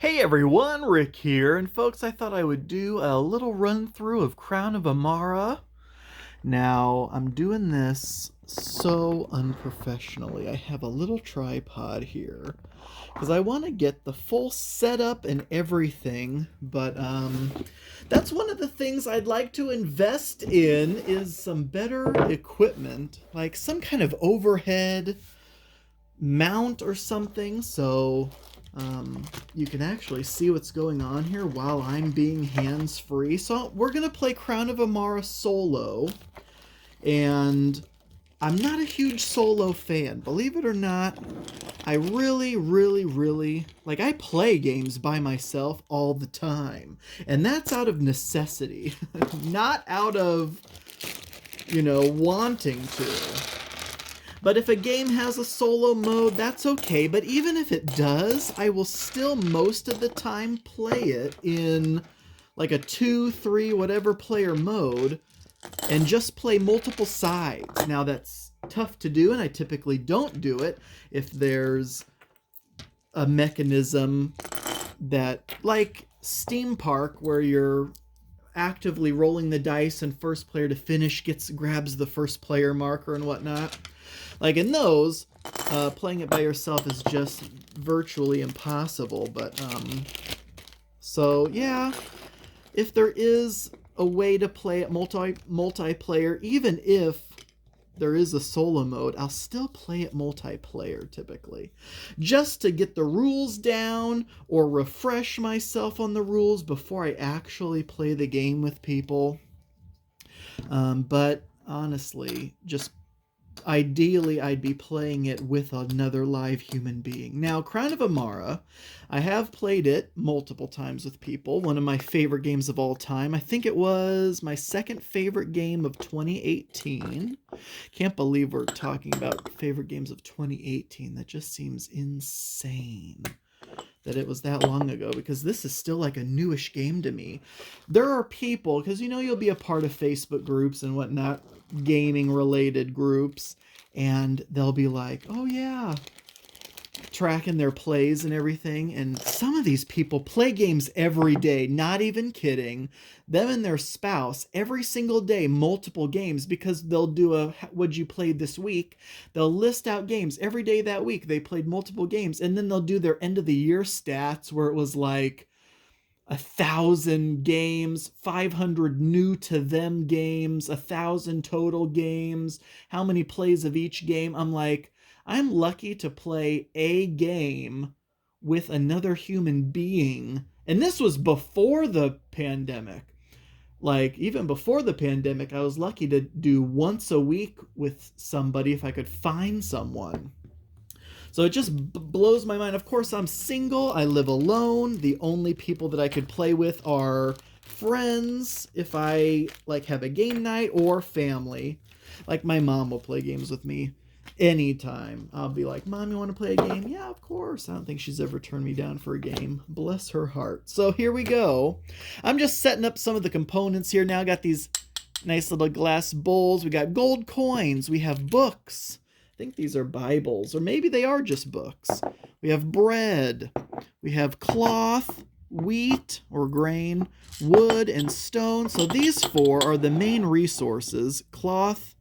Hey everyone, Rick here, and folks, I thought I would do a little run through of Crown of Emara. Now, I'm doing this so unprofessionally. I have a little tripod here because I want to get the full setup and everything, but that's one of the things I'd like to invest in is some better equipment, like some kind of overhead mount or something, so you can actually see what's going on here while I'm being hands-free. So we're going to play Crown of Emara solo, and I'm not a huge solo fan. Believe it or not, I really, like, I play games by myself all the time, and that's out of necessity, not out of, wanting to. But if a game has a solo mode, that's okay. But even if it does, I will still most of the time play it in like a 2, 3, whatever player mode and just play multiple sides. Now that's tough to do, and I typically don't do it if there's a mechanism that, like Steam Park, where you're actively rolling the dice and first player to finish grabs the first player marker and whatnot. Like in those, playing it by yourself is just virtually impossible. But so yeah, if there is a way to play it multiplayer, even if there is a solo mode, I'll still play it multiplayer typically, just to get the rules down or refresh myself on the rules before I actually play the game with people. But honestly, just ideally I'd be playing it with another live human being. Now, Crown of Emara, I have played it multiple times with people. One of my favorite games of all time. I think it was my second favorite game of 2018. Can't believe we're talking about favorite games of 2018. That just seems insane that it was that long ago, because this is still like a newish game to me. There are people, because you'll be a part of Facebook groups and whatnot, gaming related groups, and they'll be like, oh yeah, tracking their plays and everything. And some of these people play games every day, not even kidding. Them and their spouse every single day, multiple games, because they'll do a what'd you play this week. They'll list out games every day that week. They played multiple games, and then they'll do their end of the year stats where it was like 1,000 games, 500 new to them games, 1,000 total games, how many plays of each game. I'm like, I'm lucky to play a game with another human being. And this was before the pandemic. Like, even before the pandemic, I was lucky to do once a week with somebody if I could find someone. So it just blows my mind. Of course, I'm single. I live alone. The only people that I could play with are friends if I like have a game night, or family. Like my mom will play games with me anytime. I'll be like, Mom, you want to play a game? Yeah, of course. I don't think she's ever turned me down for a game. Bless her heart. So here we go. I'm just setting up some of the components here now. I got these nice little glass bowls. We got gold coins. We have books. I think these are Bibles, or maybe they are just books. We have bread. We have cloth, wheat or grain, wood, and stone. So these four are the main resources: cloth,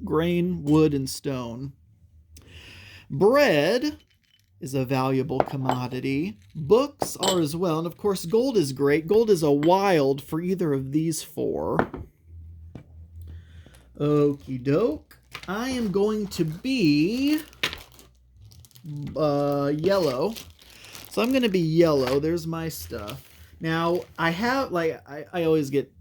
grain, wood, and stone. Bread is a valuable commodity. Books are as well. And of course, gold is great. Gold is a wild for either of these four. Okie doke. I am going to be yellow. So I'm going to be yellow. There's my stuff. Now, I have, like, I always get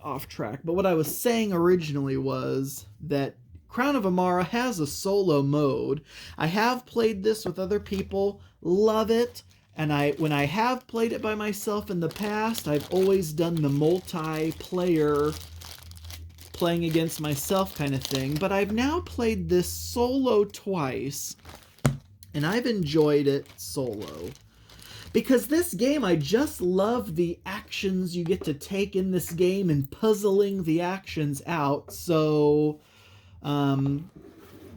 off track, but what I was saying originally was that Crown of Emara has a solo mode. I have played this with other people, love it, and when I have played it by myself in the past, I've always done the multiplayer playing against myself kind of thing, but I've now played this solo twice, and I've enjoyed it solo. Because this game, I just love the actions you get to take in this game and puzzling the actions out. So,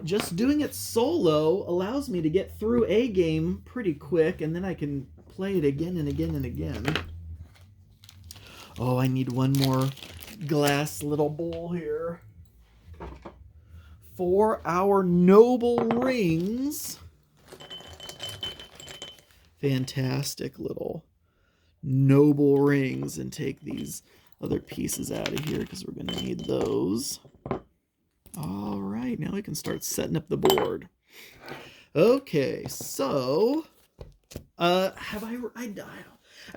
just doing it solo allows me to get through a game pretty quick, and then I can play it again and again and again. Oh, I need one more glass little bowl here. For our noble rings. Fantastic little noble rings. And take these other pieces out of here because we're going to need those. All right, now we can start setting up the board. Okay, so I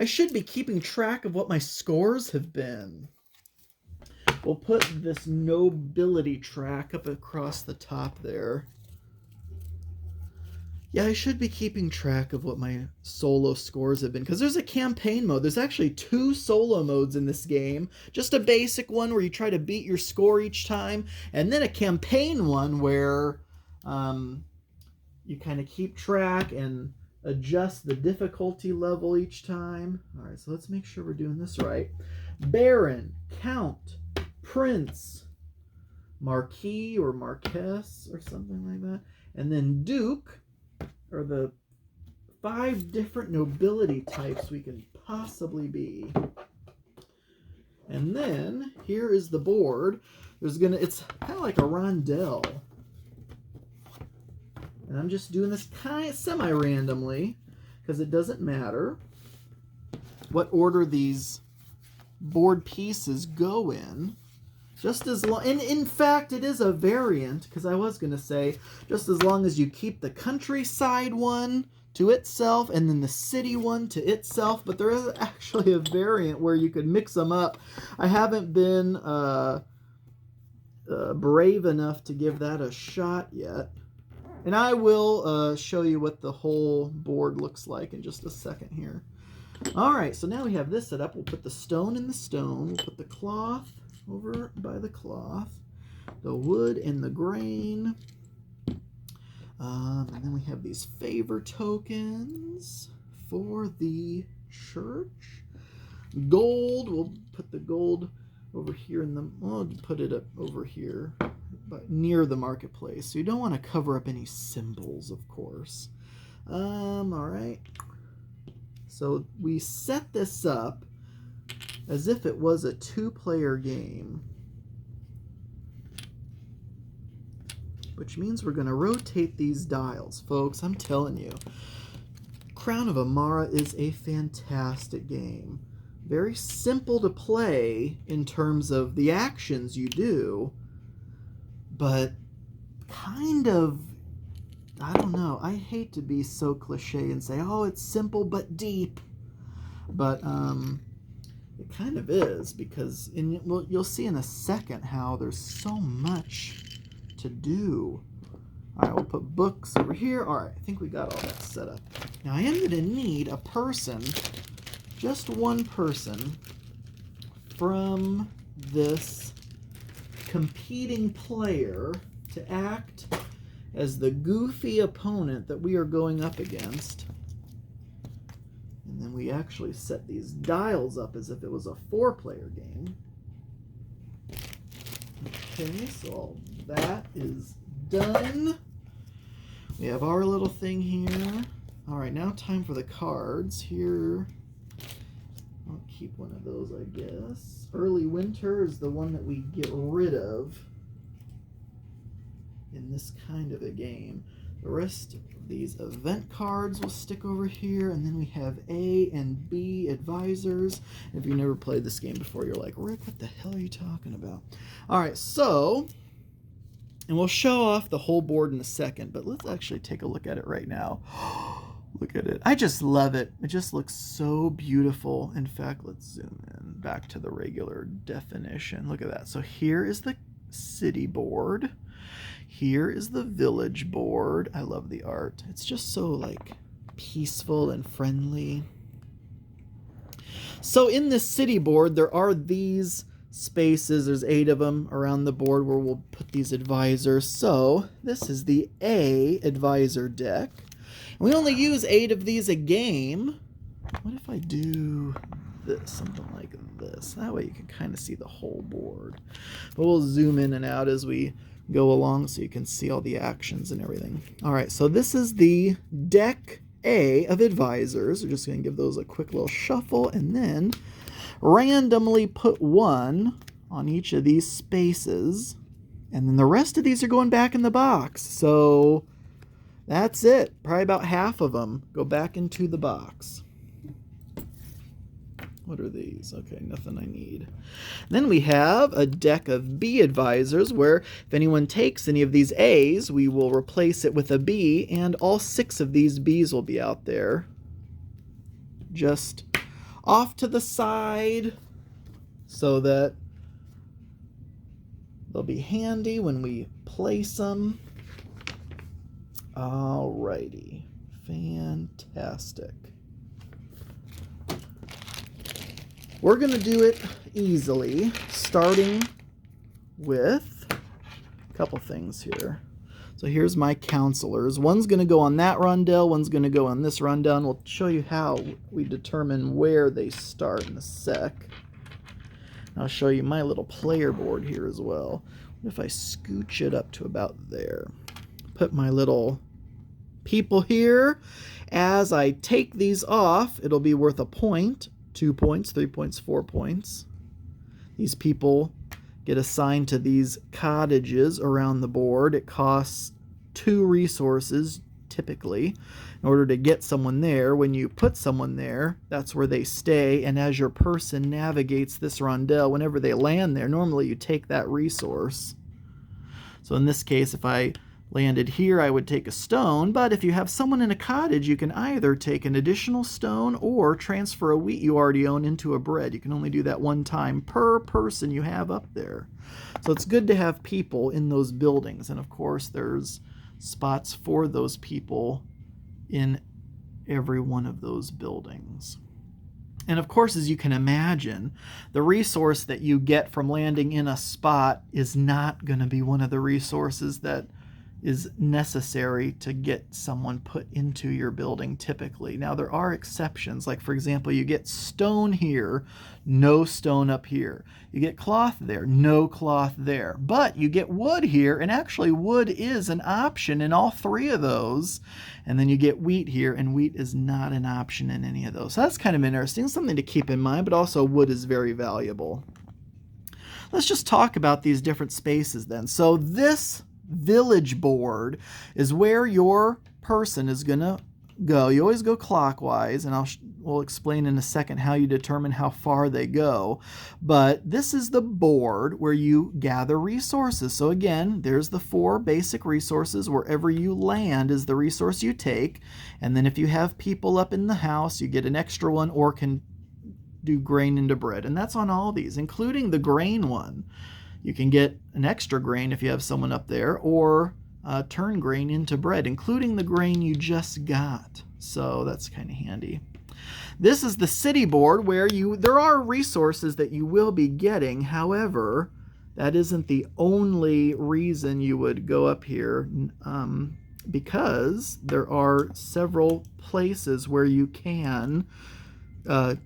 should be keeping track of what my scores have been. We'll put this nobility track up across the top there. Yeah, I should be keeping track of what my solo scores have been, because there's a campaign mode. There's actually 2 solo modes in this game. Just a basic one where you try to beat your score each time, and then a campaign one where you kind of keep track and adjust the difficulty level each time. All right, so let's make sure we're doing this right. Baron, Count, Prince, Marquis or Marquess or something like that, and then Duke are the 5 different nobility types we can possibly be. And then here is the board. It's kind of like a rondel. And I'm just doing this kind of semi-randomly because it doesn't matter what order these board pieces go in. Just as long, and in fact, it is a variant, because I was going to say, just as long as you keep the countryside one to itself and then the city one to itself, but there is actually a variant where you could mix them up. I haven't been brave enough to give that a shot yet. And I will show you what the whole board looks like in just a second here. All right, so now we have this set up. We'll put the stone in the stone. We'll put the cloth over by the cloth, the wood and the grain, and then we have these favor tokens for the church. Gold, we'll put the gold over here we'll put it up over here, but near the marketplace. So you don't want to cover up any symbols, of course. All right. So we set this up as if it was a 2-player game, which means we're going to rotate these dials. Folks, I'm telling you, Crown of Emara is a fantastic game. Very simple to play in terms of the actions you do, but kind of, I don't know, I hate to be so cliche and say, oh, it's simple but deep, but it kind of is, because you'll see in a second how there's so much to do. All right, we'll put books over here. All right, I think we got all that set up. Now I am going to need a person, just one person, from this competing player to act as the goofy opponent that we are going up against. And then we actually set these dials up as if it was a 4-player game. Okay, so all that is done. We have our little thing here. All right, now time for the cards. Here, I'll keep one of those, I guess. Early Winter is the one that we get rid of in this kind of a game. The rest of these event cards will stick over here, and then we have A and B advisors. If you've never played this game before, you're like, Rick, what the hell are you talking about? All right, so, and we'll show off the whole board in a second, but let's actually take a look at it right now. Look at it. I just love it. It just looks so beautiful. In fact, let's zoom in back to the regular definition. Look at that. So here is the city board. Here is the village board. I love the art. It's just so like peaceful and friendly. So in this city board, there are these spaces. There's 8 of them around the board where we'll put these advisors. So this is the A advisor deck. We only use 8 of these a game. What if I do this, something like this? That way you can kind of see the whole board. But we'll zoom in and out as we go along so you can see all the actions and everything. All right, so this is the deck A of advisors. We're just going to give those a quick little shuffle and then randomly put one on each of these spaces. And then the rest of these are going back in the box. So that's it. Probably about half of them go back into the box. What are these? Okay, nothing I need. Then we have a deck of B advisors where if anyone takes any of these A's, we will replace it with a B, and all 6 of these B's will be out there. Just off to the side so that they'll be handy when we place them. Alrighty. Fantastic. We're going to do it easily, starting with a couple things here. So here's my counselors. One's going to go on that rondel, one's going to go on this rondel, and we'll show you how we determine where they start in a sec. I'll show you my little player board here as well. What if I scooch it up to about there? Put my little people here. As I take these off, it'll be worth a point. 2 points, 3 points, 4 points. These people get assigned to these cottages around the board. It costs 2 resources, typically, in order to get someone there. When you put someone there, that's where they stay, and as your person navigates this rondel, whenever they land there, normally you take that resource. So in this case, if I landed here, I would take a stone, but if you have someone in a cottage, you can either take an additional stone or transfer a wheat you already own into a bread. You can only do that one time per person you have up there. So it's good to have people in those buildings, and of course there's spots for those people in every one of those buildings. And of course, as you can imagine, the resource that you get from landing in a spot is not going to be one of the resources that is necessary to get someone put into your building typically. Now there are exceptions, like for example, you get stone here, no stone up here. You get cloth there, no cloth there. But you get wood here, and actually wood is an option in all 3 of those. And then you get wheat here, and wheat is not an option in any of those. So that's kind of interesting, something to keep in mind, but also wood is very valuable. Let's just talk about these different spaces then. So this village board is where your person is going to go. You always go clockwise, and we'll explain in a second how you determine how far they go. But this is the board where you gather resources. So again, there's the 4 basic resources. Wherever you land is the resource you take. And then if you have people up in the house, you get an extra one or can do grain into bread. And that's on all these, including the grain one. You can get an extra grain if you have someone up there, or turn grain into bread, including the grain you just got. So that's kind of handy. This is the city board where there are resources that you will be getting. However, that isn't the only reason you would go up here, because there are several places where you can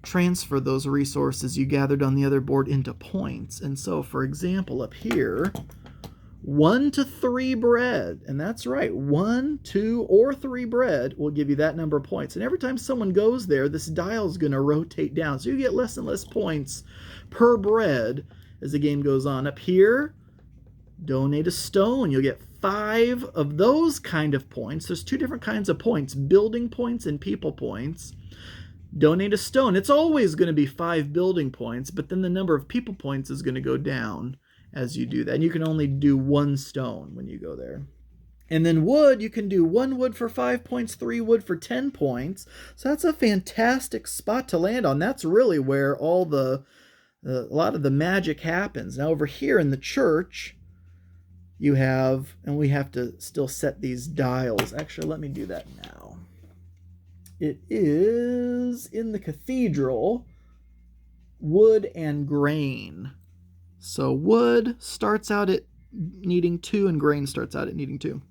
transfer those resources you gathered on the other board into points. And so, for example, up here, 1 to 3 bread, and that's right, 1, 2, or 3 bread will give you that number of points. And every time someone goes there, this dial is going to rotate down, so you get less and less points per bread as the game goes on. Up here, donate a stone. You'll get 5 of those kind of points. There's 2 different kinds of points, building points and people points. Donate a stone. It's always going to be 5 building points, but then the number of people points is going to go down as you do that. And you can only do 1 stone when you go there. And then wood, you can do 1 wood for 5 points, 3 wood for 10 points. So that's a fantastic spot to land on. That's really where all a lot of the magic happens. Now over here in the church, you have, and we have to still set these dials. Actually, let me do that now. It is in the cathedral, wood and grain. So wood starts out at needing 2 and grain starts out at needing 2.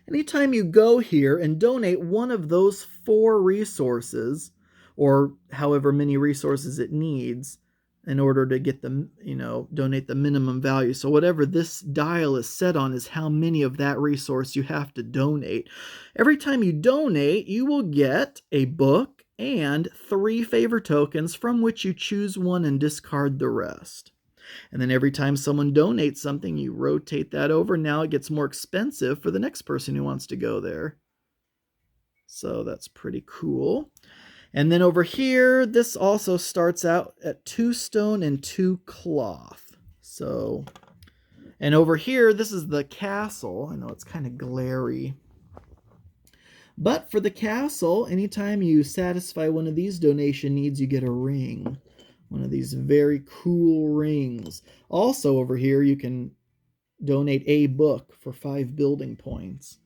Anytime you go here and donate one of those 4 resources, or however many resources it needs, in order to get the, donate the minimum value. So whatever this dial is set on is how many of that resource you have to donate. Every time you donate, you will get a book and 3 favor tokens from which you choose one and discard the rest. And then every time someone donates something, you rotate that over. Now it gets more expensive for the next person who wants to go there. So that's pretty cool. And then over here, this also starts out at 2 stone and 2 cloth. So, and over here, this is the castle. I know it's kind of glary. But for the castle, anytime you satisfy one of these donation needs, you get a ring. One of these very cool rings. Also over here, you can donate a book for 5 building points.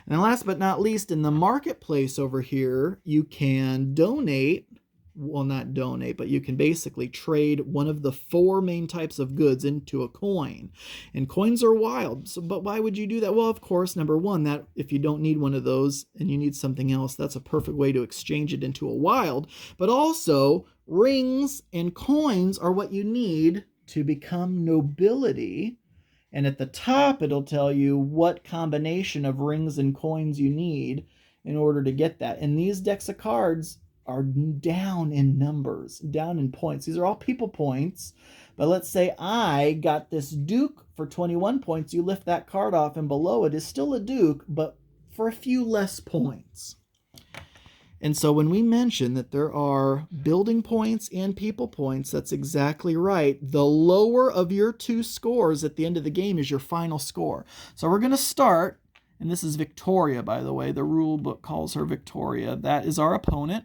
And last but not least, in the marketplace over here, you can donate, well, not donate, but you can basically trade one of the 4 main types of goods into a coin. And coins are wild, but why would you do that? Well, of course, number one, that if you don't need one of those and you need something else, that's a perfect way to exchange it into a wild. But also, rings and coins are what you need to become nobility. And at the top, it'll tell you what combination of rings and coins you need in order to get that. And these decks of cards are down in numbers, down in points. These are all people points. But let's say I got this Duke for 21 points. You lift that card off, and below it is still a Duke, but for a few less points. And so when we mention that there are building points and people points, that's exactly right. The lower of your 2 scores at the end of the game is your final score. So we're going to start, and this is Victoria, by the way. The rule book calls her Victoria. That is our opponent.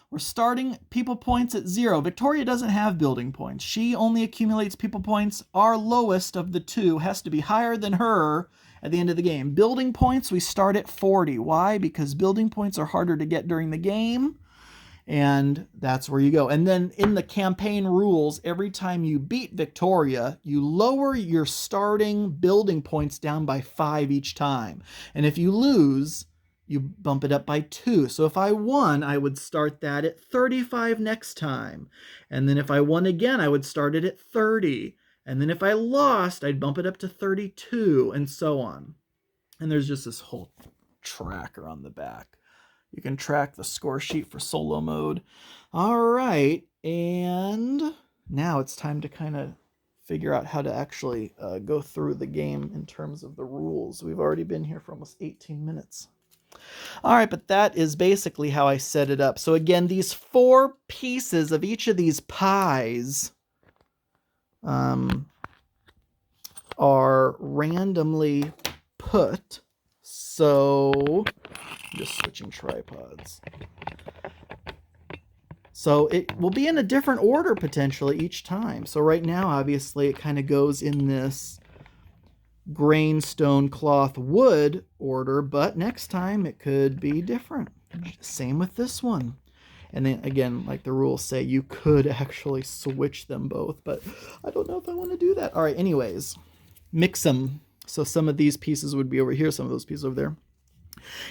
We're starting people points at 0. Victoria doesn't have building points. She only accumulates people points. Our lowest of the 2 has to be higher than her at the end of the game. Building points, we start at 40. Why? Because building points are harder to get during the game, and that's where you go. And then in the campaign rules, every time you beat Victoria, you lower your starting building points down by 5 each time. And if you lose, you bump it up by 2. So if I won, I would start that at 35 next time. And then if I won again, I would start it at 30. And then if I lost, I'd bump it up to 32, and so on. And there's just this whole tracker on the back. You can track the score sheet for solo mode. All right, and now it's time to kind of figure out how to actually go through the game in terms of the rules. We've already been here for almost 18 minutes. All right, but that is basically how I set it up. So again, these 4 pieces of each of these pies are randomly put. So I'm just switching tripods. So it will be in a different order potentially each time. So right now, obviously, it kind of goes in this grain, stone, cloth, wood order, but next time it could be different. Same with this one. And then again, like the rules say, you could actually switch them both, but I don't know if I want to do that. All right, anyways, mix them. So some of these pieces would be over here, some of those pieces over there.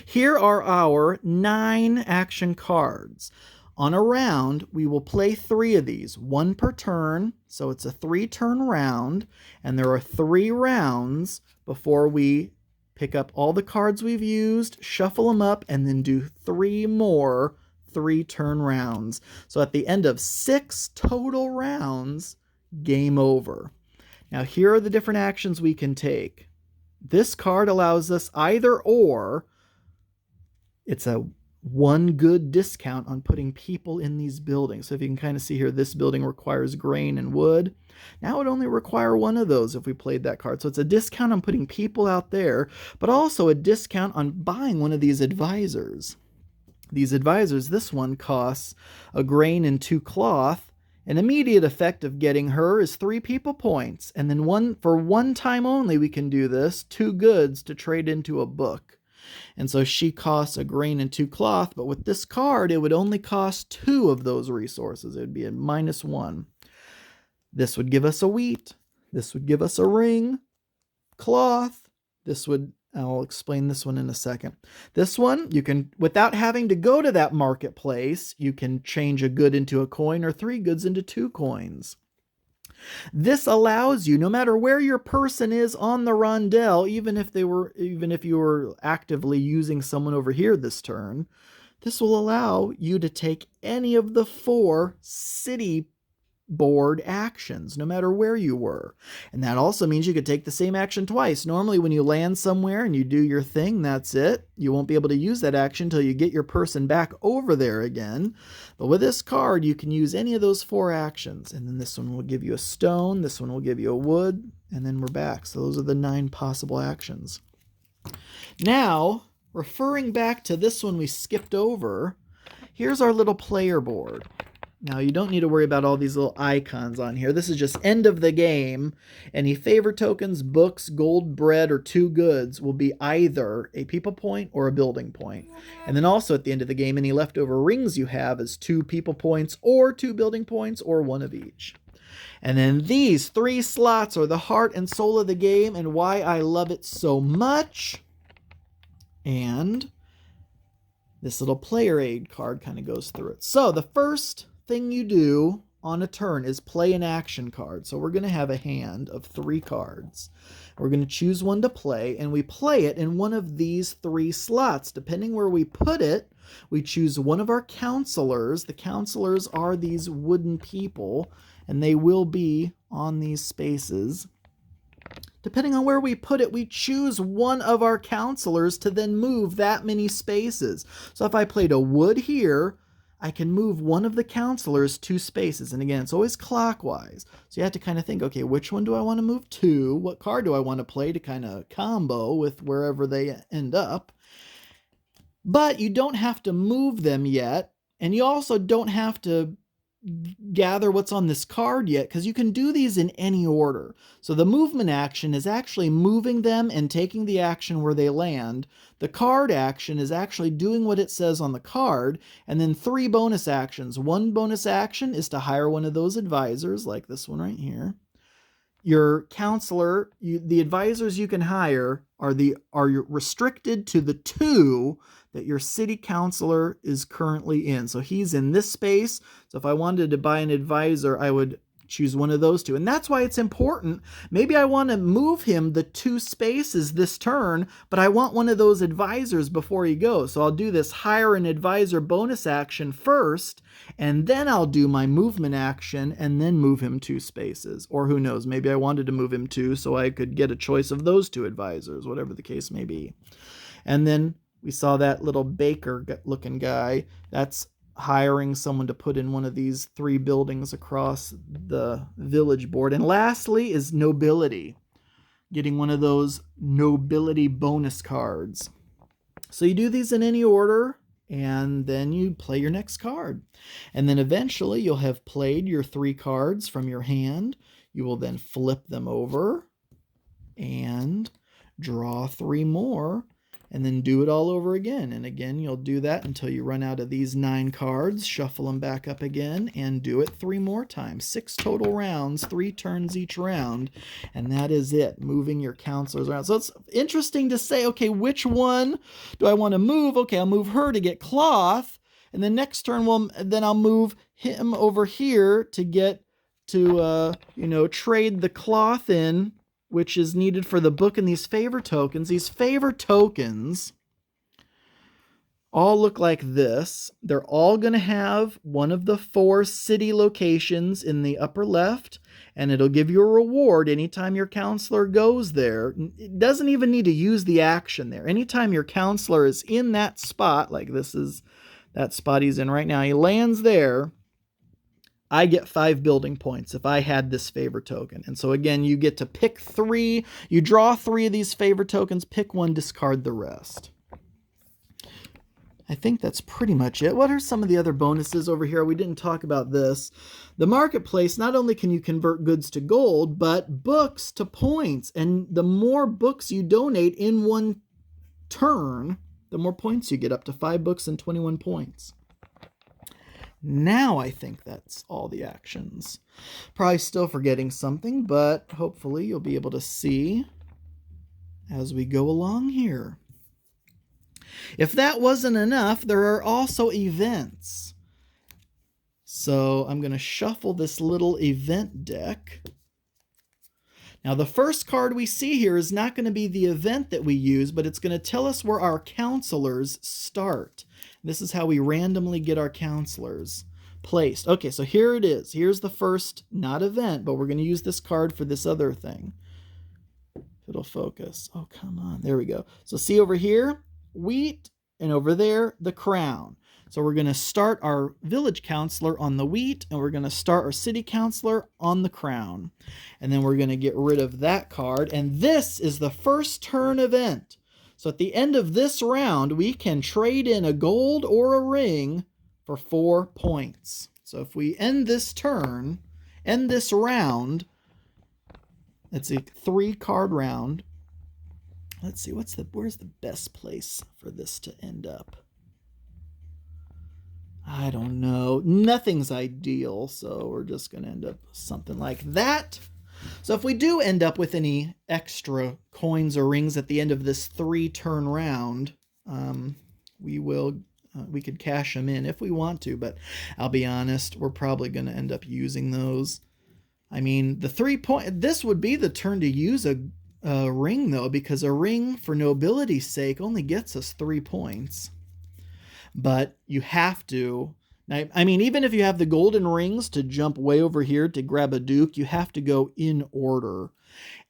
Here are our 9 action cards. On a round, we will play 3 of these, 1 per turn. So it's a 3-turn round, and there are 3 rounds before we pick up all the cards we've used, shuffle them up, and then do 3 more 3-turn rounds. So at the end of 6 total rounds, game over. Now here are the different actions we can take. This card allows us either or. It's a 1 good discount on putting people in these buildings. So if you can kind of see here, this building requires grain and wood. Now it would only require 1 of those if we played that card. So it's a discount on putting people out there, but also a discount on buying one of these advisors. These advisors, this one costs a grain and 2 cloth. An immediate effect of getting her is 3 people points. And then for one time only we can do this, 2 goods to trade into a book. And so she costs a grain and 2 cloth, but with this card, it would only cost 2 of those resources. It would be a -1. This would give us a wheat. This would give us a ring, cloth. I'll explain this one in a second. This one, you can, without having to go to that marketplace, you can change a good into a coin or 3 goods into 2 coins. This allows you, no matter where your person is on the rondel, even if you were actively using someone over here this turn, this will allow you to take any of the 4 city board actions, no matter where you were. And that also means you could take the same action twice. Normally, when you land somewhere and you do your thing, that's it. You won't be able to use that action until you get your person back over there again. But with this card, you can use any of those 4 actions. And then this one will give you a stone, this one will give you a wood, and then we're back. So those are the 9 possible actions. Now, referring back to this one we skipped over, here's our little player board. Now, you don't need to worry about all these little icons on here. This is just end of the game. Any favor tokens, books, gold, bread, or 2 goods will be either a people point or a building point. And then also at the end of the game, any leftover rings you have is 2 people points or 2 building points or 1 of each. And then these 3 slots are the heart and soul of the game and why I love it so much. And this little player aid card kind of goes through it. So the first thing you do on a turn is play an action card. So we're going to have a hand of 3 cards. We're going to choose one to play, and we play it in one of these 3 slots. Depending where we put it, we choose one of our counselors. The counselors are these wooden people, and they will be on these spaces. Depending on where we put it, we choose one of our counselors to then move that many spaces. So if I played a wood here, I can move one of the counselors 2 spaces. And again, it's always clockwise. So you have to kind of think, okay, which one do I want to move to? What card do I want to play to kind of combo with wherever they end up? But you don't have to move them yet. And you also don't have to gather what's on this card yet, because you can do these in any order. So the movement action is actually moving them and taking the action where they land. The card action is actually doing what it says on the card, and then 3 bonus actions. 1 bonus action is to hire one of those advisors, like this one right here. Your counselor, the advisors you can hire are restricted to the 2 that your city councilor is currently in. So he's in this space. So if I wanted to buy an advisor, I would choose one of those 2. And that's why it's important. Maybe I want to move him the 2 spaces this turn, but I want one of those advisors before he goes. So I'll do this hire an advisor bonus action first, and then I'll do my movement action and then move him 2 spaces. Or who knows, maybe I wanted to move him 2 so I could get a choice of those 2 advisors, whatever the case may be. And then we saw that little baker looking guy. That's hiring someone to put in one of these 3 buildings across the village board. And lastly is nobility. Getting one of those nobility bonus cards. So you do these in any order, and then you play your next card. And then eventually you'll have played your 3 cards from your hand. You will then flip them over and draw 3 more. And then do it all over again. And again, you'll do that until you run out of these 9 cards, shuffle them back up again, and do it 3 more times. 6 total rounds, 3 turns each round, and that is it, moving your counselors around. So it's interesting to say, okay, which one do I want to move? Okay, I'll move her to get cloth, and then next turn, then I'll move him over here to get to, trade the cloth in, which is needed for the book and these favor tokens. These favor tokens all look like this. They're all going to have one of the 4 city locations in the upper left, and it'll give you a reward anytime your counselor goes there. It doesn't even need to use the action there. Anytime your counselor is in that spot, like this is that spot he's in right now, he lands there, I get 5 building points if I had this favor token. And so again, you get to pick 3. You draw 3 of these favor tokens, pick 1, discard the rest. I think that's pretty much it. What are some of the other bonuses over here? We didn't talk about this. The marketplace, not only can you convert goods to gold, but books to points. And the more books you donate in one turn, the more points you get, up to 5 books and 21 points. Now I think that's all the actions. Probably still forgetting something, but hopefully you'll be able to see as we go along here. If that wasn't enough, there are also events. So I'm going to shuffle this little event deck. Now, the first card we see here is not going to be the event that we use, but it's going to tell us where our counselors start. This is how we randomly get our counselors placed. Okay, so here it is. Here's the first, not event, but we're going to use this card for this other thing. If it'll focus. Oh, come on. There we go. So see over here, wheat, and over there, the crown. So we're going to start our village counselor on the wheat, and we're going to start our city counselor on the crown. And then we're going to get rid of that card. And this is the first turn event. So at the end of this round, we can trade in a gold or a ring for 4 points. So if we end this turn, end this round, it's a 3-card round. Let's see, where's the best place for this to end up? I don't know. Nothing's ideal, so we're just going to end up with something like that. So if we do end up with any extra coins or rings at the end of this 3-turn round, we could cash them in if we want to, but I'll be honest, we're probably going to end up using those. I mean, this would be the turn to use a ring, though, because a ring, for nobility's sake, only gets us 3 points. But you have to. I mean, even if you have the golden rings to jump way over here to grab a duke, you have to go in order.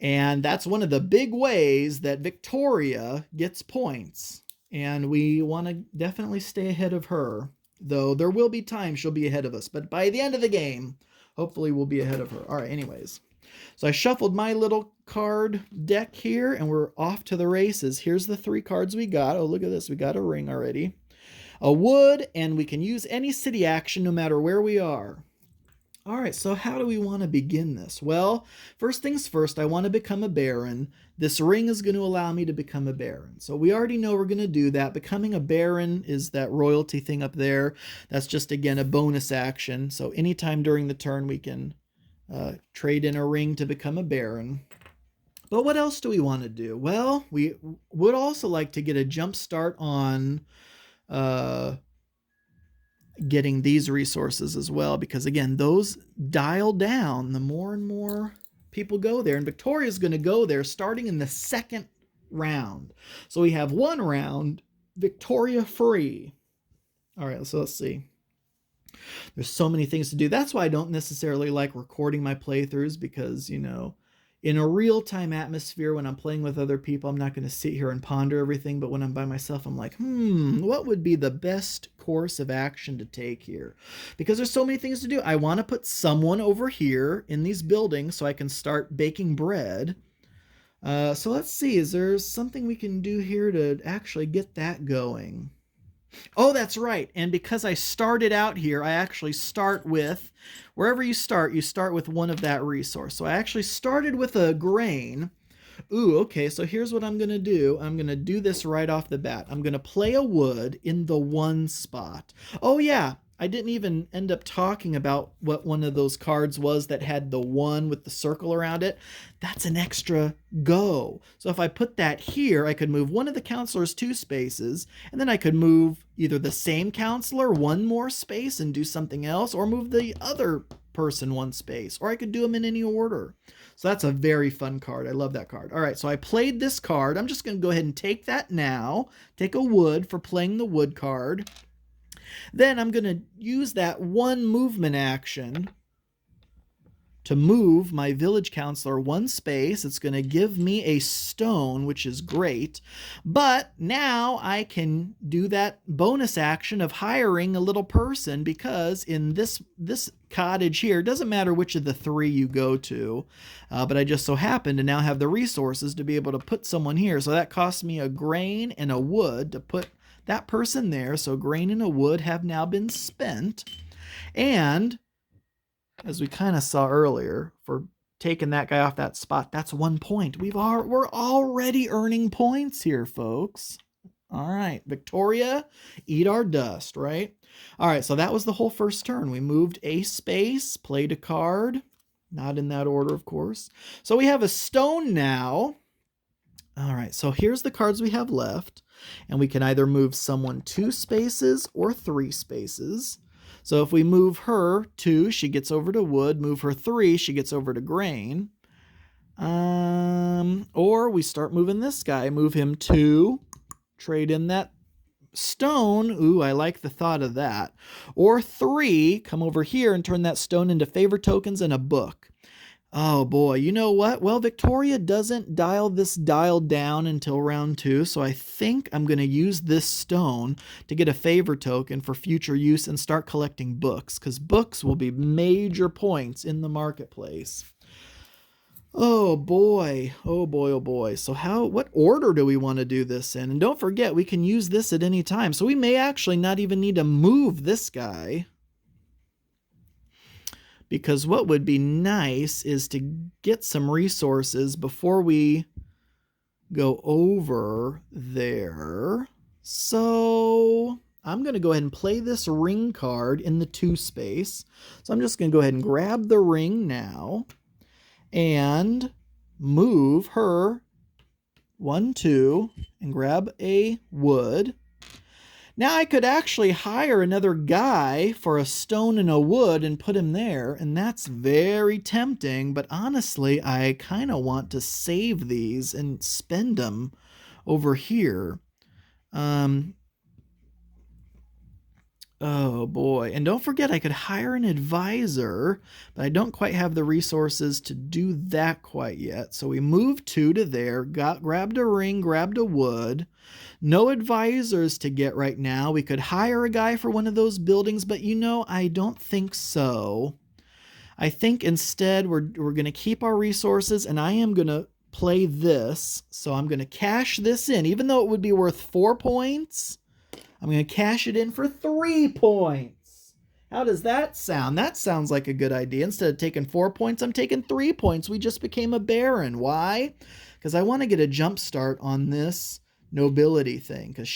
And that's one of the big ways that Victoria gets points. And we want to definitely stay ahead of her. Though there will be times she'll be ahead of us. But by the end of the game, hopefully we'll be ahead of her. All right, anyways. So I shuffled my little card deck here, and we're off to the races. Here's the 3 cards we got. Oh, look at this. We got a ring already. A wood, and we can use any city action no matter where we are. All right, so how do we want to begin this? Well, first things first, I want to become a baron. This ring is going to allow me to become a baron. So we already know we're going to do that. Becoming a baron is that royalty thing up there. That's just, again, a bonus action. So anytime during the turn, we can trade in a ring to become a baron. But what else do we want to do? Well, we would also like to get a jump start on getting these resources as well, because again, those dial down the more and more people go there, and Victoria's going to go there starting in the 2nd round. So we have 1 round, Victoria free. All right, so let's see. There's so many things to do. That's why I don't necessarily like recording my playthroughs, because, you know, in a real-time atmosphere, when I'm playing with other people, I'm not going to sit here and ponder everything. But when I'm by myself, I'm like, what would be the best course of action to take here? Because there's so many things to do. I want to put someone over here in these buildings so I can start baking bread. So let's see. Is there something we can do here to actually get that going? Oh, that's right. And because I started out here, I actually start with, wherever you start with one of that resource. So I actually started with a grain. Ooh, okay, so here's what I'm going to do. I'm going to do this right off the bat. I'm going to play a wood in the 1 spot. Oh, yeah. I didn't even end up talking about what one of those cards was that had the 1 with the circle around it. That's an extra go. So if I put that here, I could move one of the counselors 2 spaces, and then I could move either the same counselor 1 more space and do something else, or move the other person 1 space, or I could do them in any order. So that's a very fun card. I love that card. All right, so I played this card. I'm just going to go ahead and take that now. Take a wood for playing the wood card. Then I'm going to use that 1 movement action to move my village counselor 1 space. It's going to give me a stone, which is great. But now I can do that bonus action of hiring a little person, because in this cottage here, it doesn't matter which of the 3 you go to, but I just so happen to now have the resources to be able to put someone here. So that costs me a grain and a wood to put that person there. So grain and a wood have now been spent. And as we kind of saw earlier, for taking that guy off that spot, that's 1 point. We're already earning points here, folks. All right, Victoria, eat our dust, right? All right, so that was the whole first turn. We moved a space, played a card. Not in that order, of course. So we have a stone now. All right, so here's the cards we have left. And we can either move someone 2 spaces or 3 spaces. So if we move her 2, she gets over to wood. Move her 3, she gets over to grain. Or we start moving this guy. Move him 2. Trade in that stone. Ooh, I like the thought of that. Or 3, come over here and turn that stone into favor tokens and a book. Oh boy, you know what? Well, Victoria doesn't dial this dial down until round 2, so I think I'm going to use this stone to get a favor token for future use and start collecting books, because books will be major points in the marketplace. Oh boy, oh boy, oh boy. So what order do we want to do this in? And don't forget, we can use this at any time. So we may actually not even need to move this guy. Because what would be nice is to get some resources before we go over there. So I'm going to go ahead and play this ring card in the 2 space. So I'm just going to go ahead and grab the ring now and move her 1, 2, and grab a wood. Now I could actually hire another guy for a stone and a wood and put him there, and that's very tempting, but honestly, I kind of want to save these and spend them over here. Oh boy, and don't forget I could hire an advisor, but I don't quite have the resources to do that quite yet. So we moved 2 to there, grabbed a ring, grabbed a wood. No advisors to get right now. We could hire a guy for one of those buildings, but I don't think so. I think instead we're going to keep our resources, and I am going to play this. So I'm going to cash this in. Even though it would be worth 4 points, I'm going to cash it in for 3 points. How does that sound? That sounds like a good idea. Instead of taking 4 points, I'm taking 3 points. We just became a baron. Why? Because I want to get a jump start on this nobility thing, because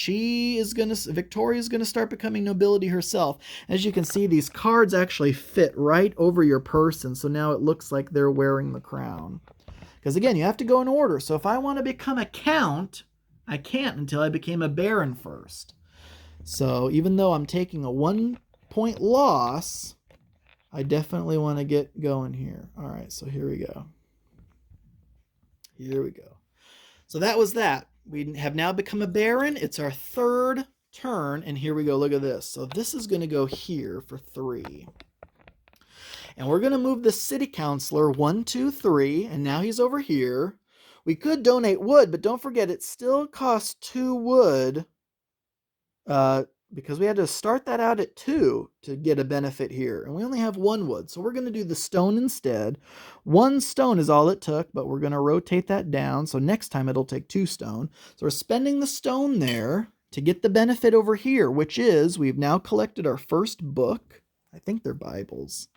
Victoria's gonna start becoming nobility herself. As you can see, these cards actually fit right over your person, so now it looks like they're wearing the crown. Because again, you have to go in order. So if I want to become a count, I can't until I became a baron first. So even though I'm taking a 1-point loss, I definitely want to get going here. All right, so here we go. So that was that. We have now become a baron. It's our 3rd turn, and here we go. Look at this. So this is going to go here for 3. And we're going to move the city councilor 1, 2, 3, and now he's over here. We could donate wood, but don't forget it still costs 2 wood because we had to start that out at 2 to get a benefit here. And we only have 1 wood, so we're going to do the stone instead. 1 stone is all it took, but we're going to rotate that down. So next time it'll take 2 stone. So we're spending the stone there to get the benefit over here, which is we've now collected our first book. I think they're Bibles.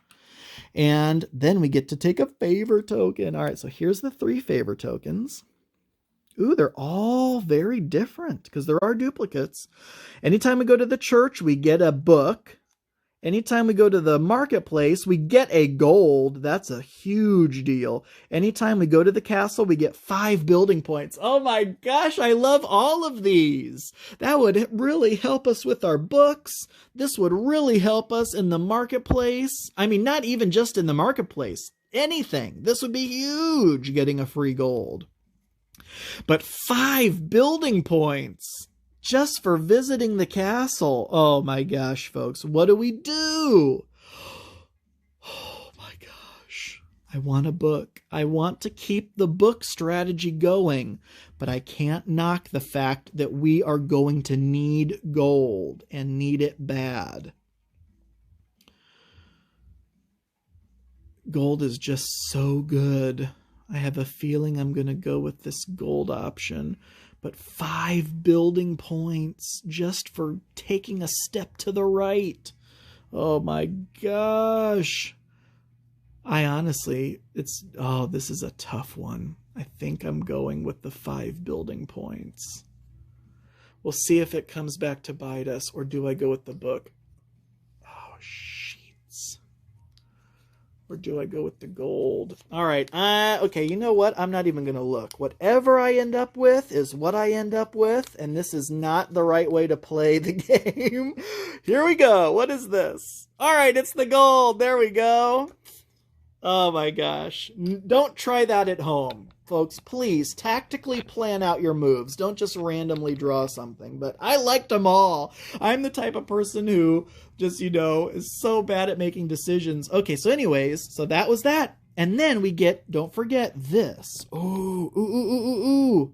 And then we get to take a favor token. All right, so here's the 3 favor tokens. Ooh, they're all very different because there are duplicates. Anytime we go to the church, we get a book. Anytime we go to the marketplace, we get a gold. That's a huge deal. Anytime we go to the castle, we get 5 building points. Oh my gosh, I love all of these. That would really help us with our books. This would really help us in the marketplace. I mean, not even just in the marketplace. Anything. This would be huge, getting a free gold. But 5 building points just for visiting the castle. Oh my gosh, folks. What do we do? Oh my gosh. I want a book. I want to keep the book strategy going, but I can't knock the fact that we are going to need gold and need it bad. Gold is just so good. I have a feeling I'm going to go with this gold option. But 5 building points just for taking a step to the right. Oh my gosh. I honestly, this is a tough one. I think I'm going with the 5 building points. We'll see if it comes back to bite us, or do I go with the book? Oh, sheets. Or do I go with the gold? All right. Okay, you know what? I'm not even going to look. Whatever I end up with is what I end up with, and this is not the right way to play the game. Here we go. What is this? All right, it's the gold. There we go. Oh my gosh. Don't try that at home. Folks, please tactically plan out your moves. Don't just randomly draw something. But I liked them all. I'm the type of person who just, is so bad at making decisions. Okay, so anyways, so that was that. And then we get, don't forget, this. Ooh, ooh, ooh, ooh, ooh, ooh.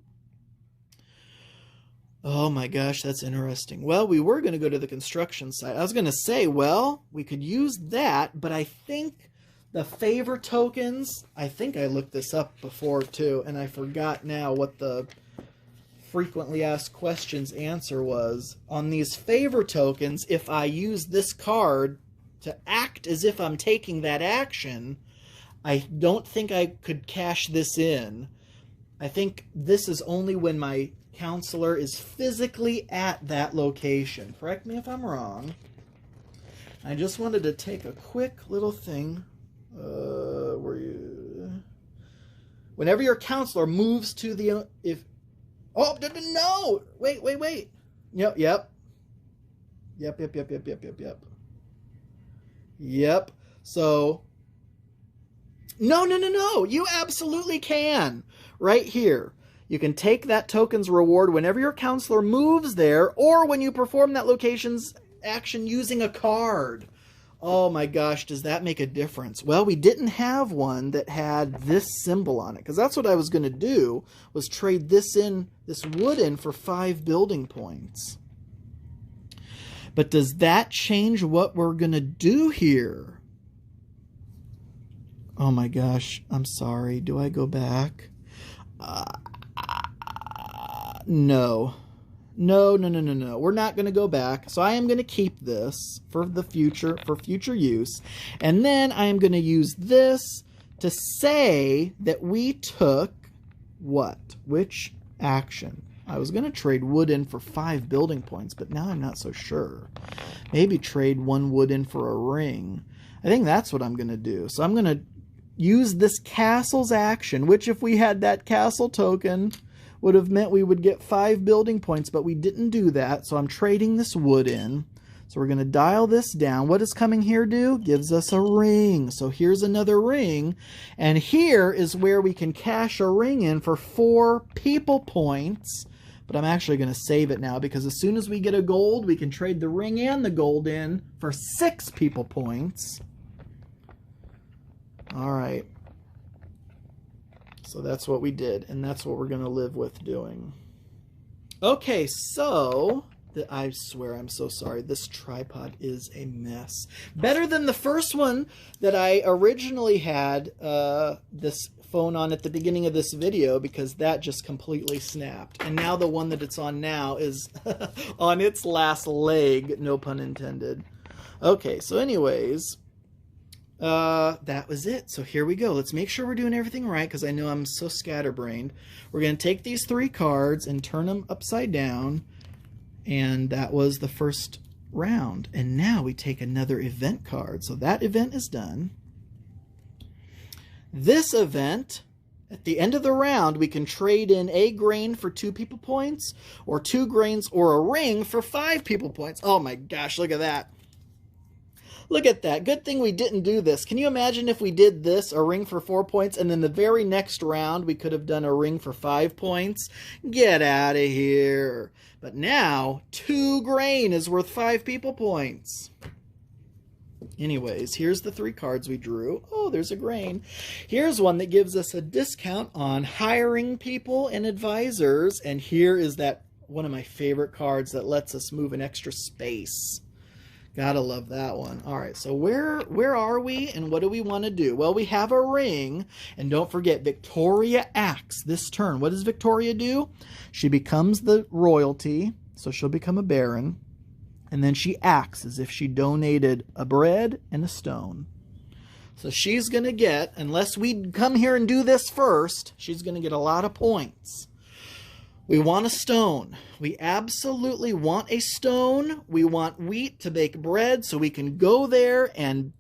Oh my gosh, that's interesting. Well, we were going to go to the construction site. I was going to say, well, we could use that, but I think the favor tokens, I think I looked this up before too, and I forgot now what the frequently asked questions answer was. On these favor tokens, if I use this card to act as if I'm taking that action, I don't think I could cash this in. I think this is only when my counselor is physically at that location. Correct me if I'm wrong. I just wanted to take a quick little thing. Whenever your counselor moves to the no, wait. Yep. So no. You absolutely can. Right here. You can take that token's reward whenever your counselor moves there, or when you perform that location's action using a card. Oh my gosh, does that make a difference? Well, we didn't have one that had this symbol on it, because that's what I was going to do, was trade this wood in for 5 building points. But does that change what we're going to do here? Oh my gosh, I'm sorry. Do I go back? No. No. We're not going to go back. So I am going to keep this for the future, for future use. And then I am going to use this to say that we took what? Which action? I was going to trade wood in for 5 building points, but now I'm not so sure. Maybe trade 1 wood in for a ring. I think that's what I'm going to do. So I'm going to use this castle's action, which if we had that castle token would have meant we would get 5 building points, but we didn't do that, so I'm trading this wood in. So we're going to dial this down. What does coming here do? Gives us a ring. So here's another ring, and here is where we can cash a ring in for 4 people points, but I'm actually going to save it now, because as soon as we get a gold, we can trade the ring and the gold in for 6 people points. All right. So that's what we did, and that's what we're going to live with doing. Okay, so I swear I'm so sorry. This tripod is a mess. Better than the first one that I originally had this phone on at the beginning of this video, because that just completely snapped. And now the one that it's on now is on its last leg, no pun intended. Okay, so anyways, that was it. So here we go. Let's make sure we're doing everything right, because I know I'm so scatterbrained. We're going to take these 3 cards and turn them upside down, and that was the first round. And now we take another event card. So that event is done. This event, at the end of the round, we can trade in a grain for 2 people points, or 2 grains or a ring for 5 people points. Oh my gosh, look at that. Look at that. Good thing we didn't do this. Can you imagine if we did this, a ring for 4 points, and then the very next round we could have done a ring for 5 points? Get out of here. But now, 2 grain is worth 5 people points. Anyways, here's the 3 cards we drew. Oh, there's a grain. Here's one that gives us a discount on hiring people and advisors. And here is that one of my favorite cards that lets us move an extra space. Gotta love that one. All right, so where are we, and what do we want to do? Well, we have a ring, and don't forget, Victoria acts this turn. What does Victoria do? She becomes the royalty, so she'll become a baron, and then she acts as if she donated a bread and a stone. So she's going to get, unless we come here and do this first, she's going to get a lot of points. We want a stone. We absolutely want a stone. We want wheat to bake bread so we can go there and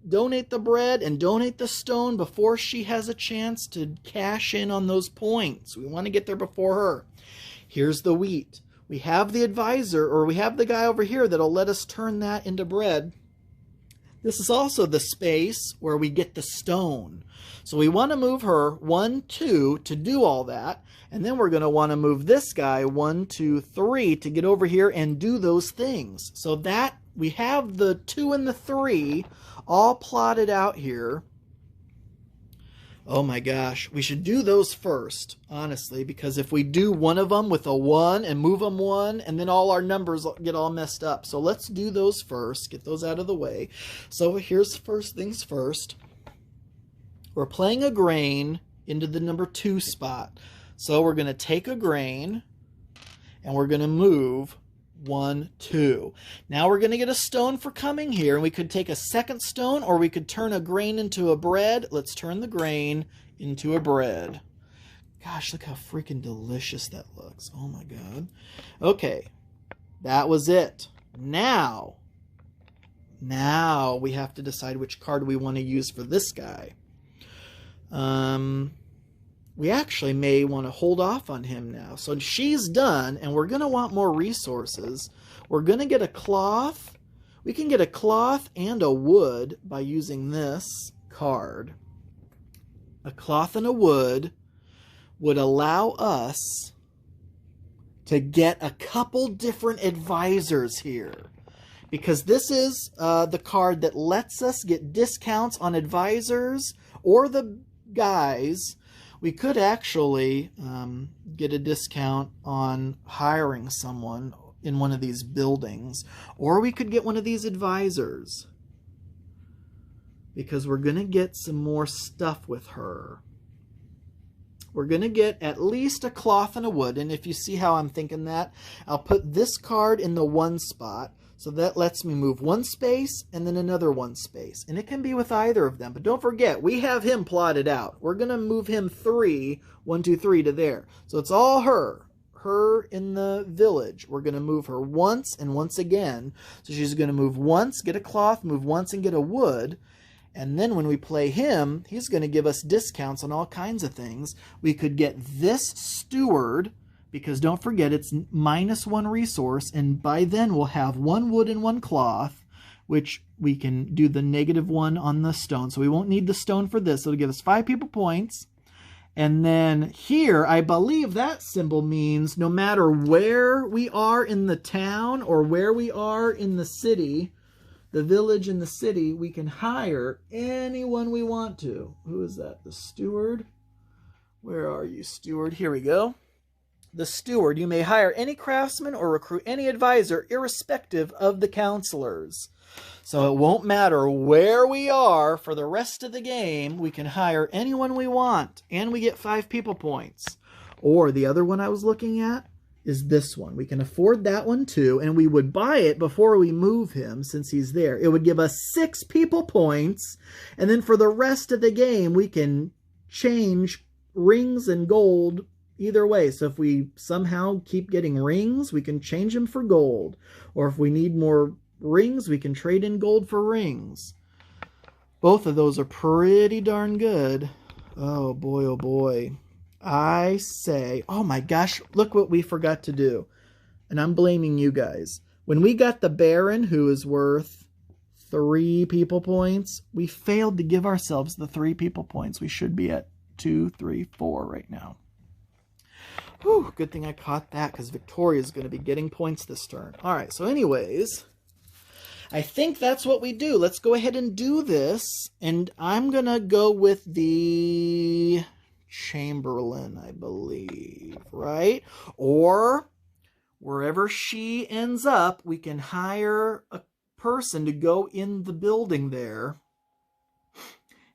donate the bread and donate the stone before she has a chance to cash in on those points. We want to get there before her. Here's the wheat. We have the advisor, or we have the guy over here that'll let us turn that into bread. This is also the space where we get the stone. So we want to move her 1, 2 to do all that. And then we're going to want to move this guy 1, 2, 3 to get over here and do those things. So that we have the 2 and the 3 all plotted out here. Oh my gosh, we should do those first, honestly, because if we do one of them with a 1 and move them 1, and then all our numbers get all messed up. So let's do those first, get those out of the way. So here's first things first. We're playing a grain into the number 2 spot. So we're going to take a grain, and we're going to move 1, 2. Now we're going to get a stone for coming here, and we could take a second stone, or we could turn a grain into a bread. Let's turn the grain into a bread. Gosh, look how freaking delicious that looks. Oh my God. Okay, that was it. Now we have to decide which card we want to use for this guy. We actually may want to hold off on him now. So she's done, and we're going to want more resources. We're going to get a cloth. We can get a cloth and a wood by using this card. A cloth and a wood would allow us to get a couple different advisors here. Because this is the card that lets us get discounts on advisors or the guys. We could actually get a discount on hiring someone in one of these buildings. Or we could get one of these advisors. Because we're going to get some more stuff with her. We're going to get at least a cloth and a wood. And if you see how I'm thinking that, I'll put this card in the 1 spot. So that lets me move 1 space and then another 1 space. And it can be with either of them. But don't forget, we have him plotted out. We're going to move him 3, 1, 2, 3 to there. So it's all her. Her in the village. We're going to move her once and once again. So she's going to move once, get a cloth, move once and get a wood. And then when we play him, he's going to give us discounts on all kinds of things. We could get this steward, because don't forget, it's -1 resource, and by then we'll have 1 wood and 1 cloth, which we can do the -1 on the stone. So we won't need the stone for this. It'll give us 5 people points. And then here, I believe that symbol means no matter where we are in the town or where we are in the city, the village and the city, we can hire anyone we want to. Who is that? The steward? Where are you, steward? Here we go. The steward. You may hire any craftsman or recruit any advisor, irrespective of the counselors. So it won't matter where we are for the rest of the game. We can hire anyone we want, and we get 5 people points. Or the other one I was looking at is this one. We can afford that one too, and we would buy it before we move him since he's there. It would give us 6 people points, and then for the rest of the game, we can change rings and gold either way. So if we somehow keep getting rings, we can change them for gold. Or if we need more rings, we can trade in gold for rings. Both of those are pretty darn good. Oh boy, oh boy. I say, oh my gosh, look what we forgot to do. And I'm blaming you guys. When we got the Baron, who is worth 3 people points, we failed to give ourselves the 3 people points. We should be at 2, 3, 4 right now. Whew, good thing I caught that, because Victoria's going to be getting points this turn. All right, so anyways, I think that's what we do. Let's go ahead and do this. And I'm going to go with the Chamberlain, I believe, right? Or wherever she ends up, we can hire a person to go in the building there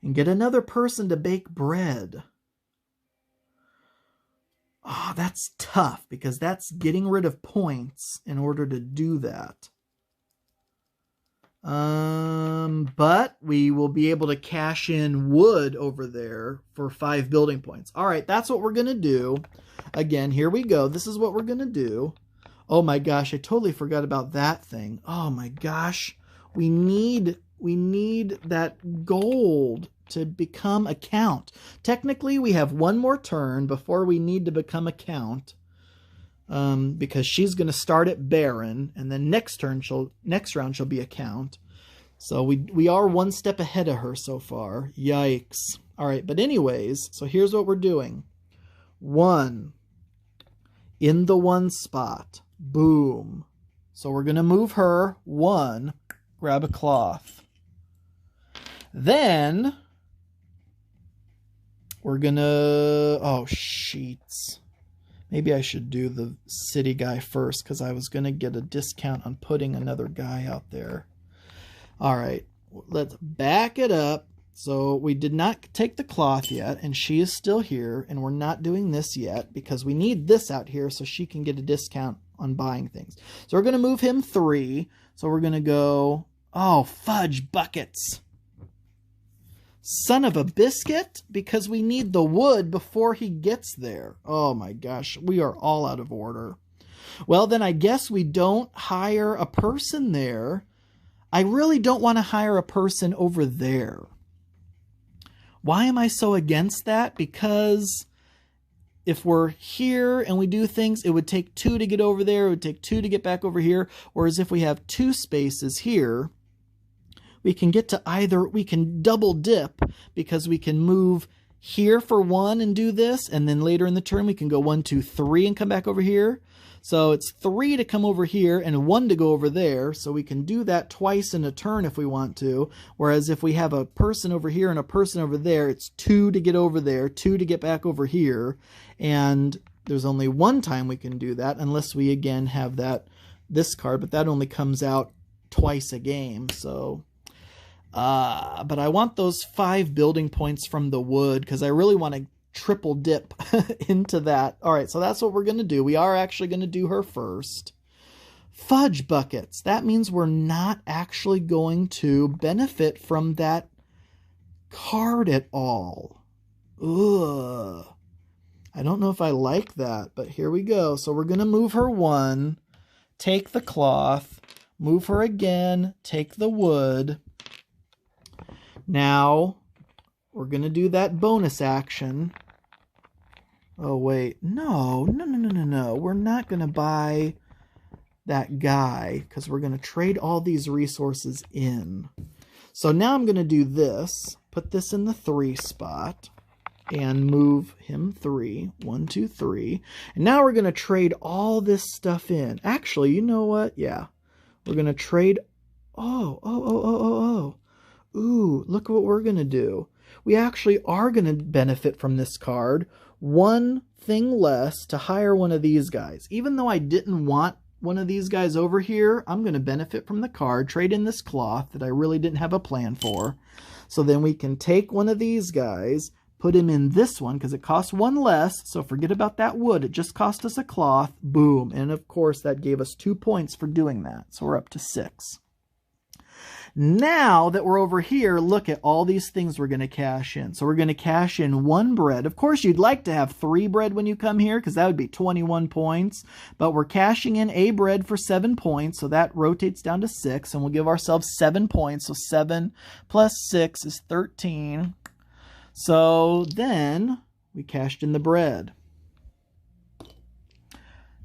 and get another person to bake bread. Oh, that's tough, because that's getting rid of points in order to do that. But we will be able to cash in wood over there for 5 building points. All right, that's what we're going to do. Again, here we go. This is what we're going to do. Oh my gosh, I totally forgot about that thing. Oh my gosh. We need need that gold to become a count. Technically, we have one more turn before we need to become a count. Because she's going to start at Baron, and then next round she'll be a count. So we are one step ahead of her so far. Yikes. All right, but anyways, so here's what we're doing. 1 in the 1 spot. Boom. So we're going to move her 1, grab a cloth. Then we're going to, oh, sheets. Maybe I should do the city guy first because I was going to get a discount on putting another guy out there. All right, let's back it up. So we did not take the cloth yet, and she is still here, and we're not doing this yet because we need this out here so she can get a discount on buying things. So we're going to move him 3. So we're going to go, oh, fudge buckets. Son of a biscuit, because we need the wood before he gets there. Oh my gosh, we are all out of order. Well, then I guess we don't hire a person there. I really don't want to hire a person over there. Why am I so against that? Because if we're here and we do things, it would take 2 to get over there. It would take 2 to get back over here. Whereas if we have 2 spaces here, we can get to either, we can double dip because we can move here for 1 and do this. And then later in the turn, we can go 1, 2, 3 and come back over here. So it's 3 to come over here and 1 to go over there. So we can do that twice in a turn if we want to. Whereas if we have a person over here and a person over there, it's 2 to get over there, 2 to get back over here. And there's only 1 time we can do that unless we again have this card, but that only comes out twice a game. So, but I want those 5 building points from the wood because I really want to triple dip into that. All right, so that's what we're going to do. We are actually going to do her first. Fudge buckets. That means we're not actually going to benefit from that card at all. Ugh. I don't know if I like that, but here we go. So we're going to move her 1, take the cloth, move her again, take the wood. Now, we're going to do that bonus action. Oh, wait. No. We're not going to buy that guy because we're going to trade all these resources in. So now I'm going to do this. Put this in the 3 spot and move him 3. 1, 2, 3. And now we're going to trade all this stuff in. Actually, you know what? Yeah. We're going to trade... Oh. Ooh, look what we're going to do. We actually are going to benefit from this card. 1 thing less to hire one of these guys. Even though I didn't want one of these guys over here, I'm going to benefit from the card, trade in this cloth that I really didn't have a plan for. So then we can take one of these guys, put him in this one because it costs 1 less. So forget about that wood. It just cost us a cloth. Boom. And of course that gave us 2 points for doing that. So we're up to 6. Now that we're over here, look at all these things we're going to cash in. So we're going to cash in 1 bread. Of course, you'd like to have 3 bread when you come here because that would be 21 points. But we're cashing in a bread for 7 points. So that rotates down to 6. And we'll give ourselves 7 points. So 7 plus 6 is 13. So then we cashed in the bread.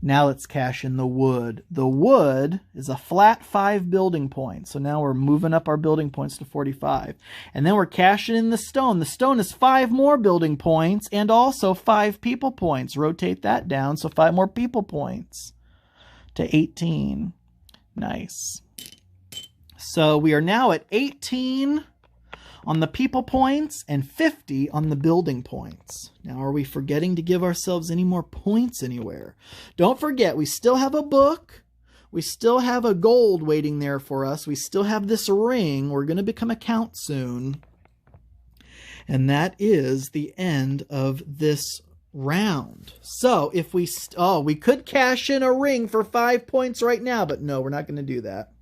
Now let's cash in the wood. The wood is a flat 5 building points. So now we're moving up our building points to 45. And then we're cashing in the stone. The stone is 5 more building points and also 5 people points. Rotate that down. So 5 more people points to 18. Nice. So we are now at 18 on the people points and 50 on the building points. Now, are we forgetting to give ourselves any more points anywhere? Don't forget, we still have a book. We still have a gold waiting there for us. We still have this ring. We're going to become a count soon. And that is the end of this round. So, if we could cash in a ring for 5 points right now, but no, we're not going to do that.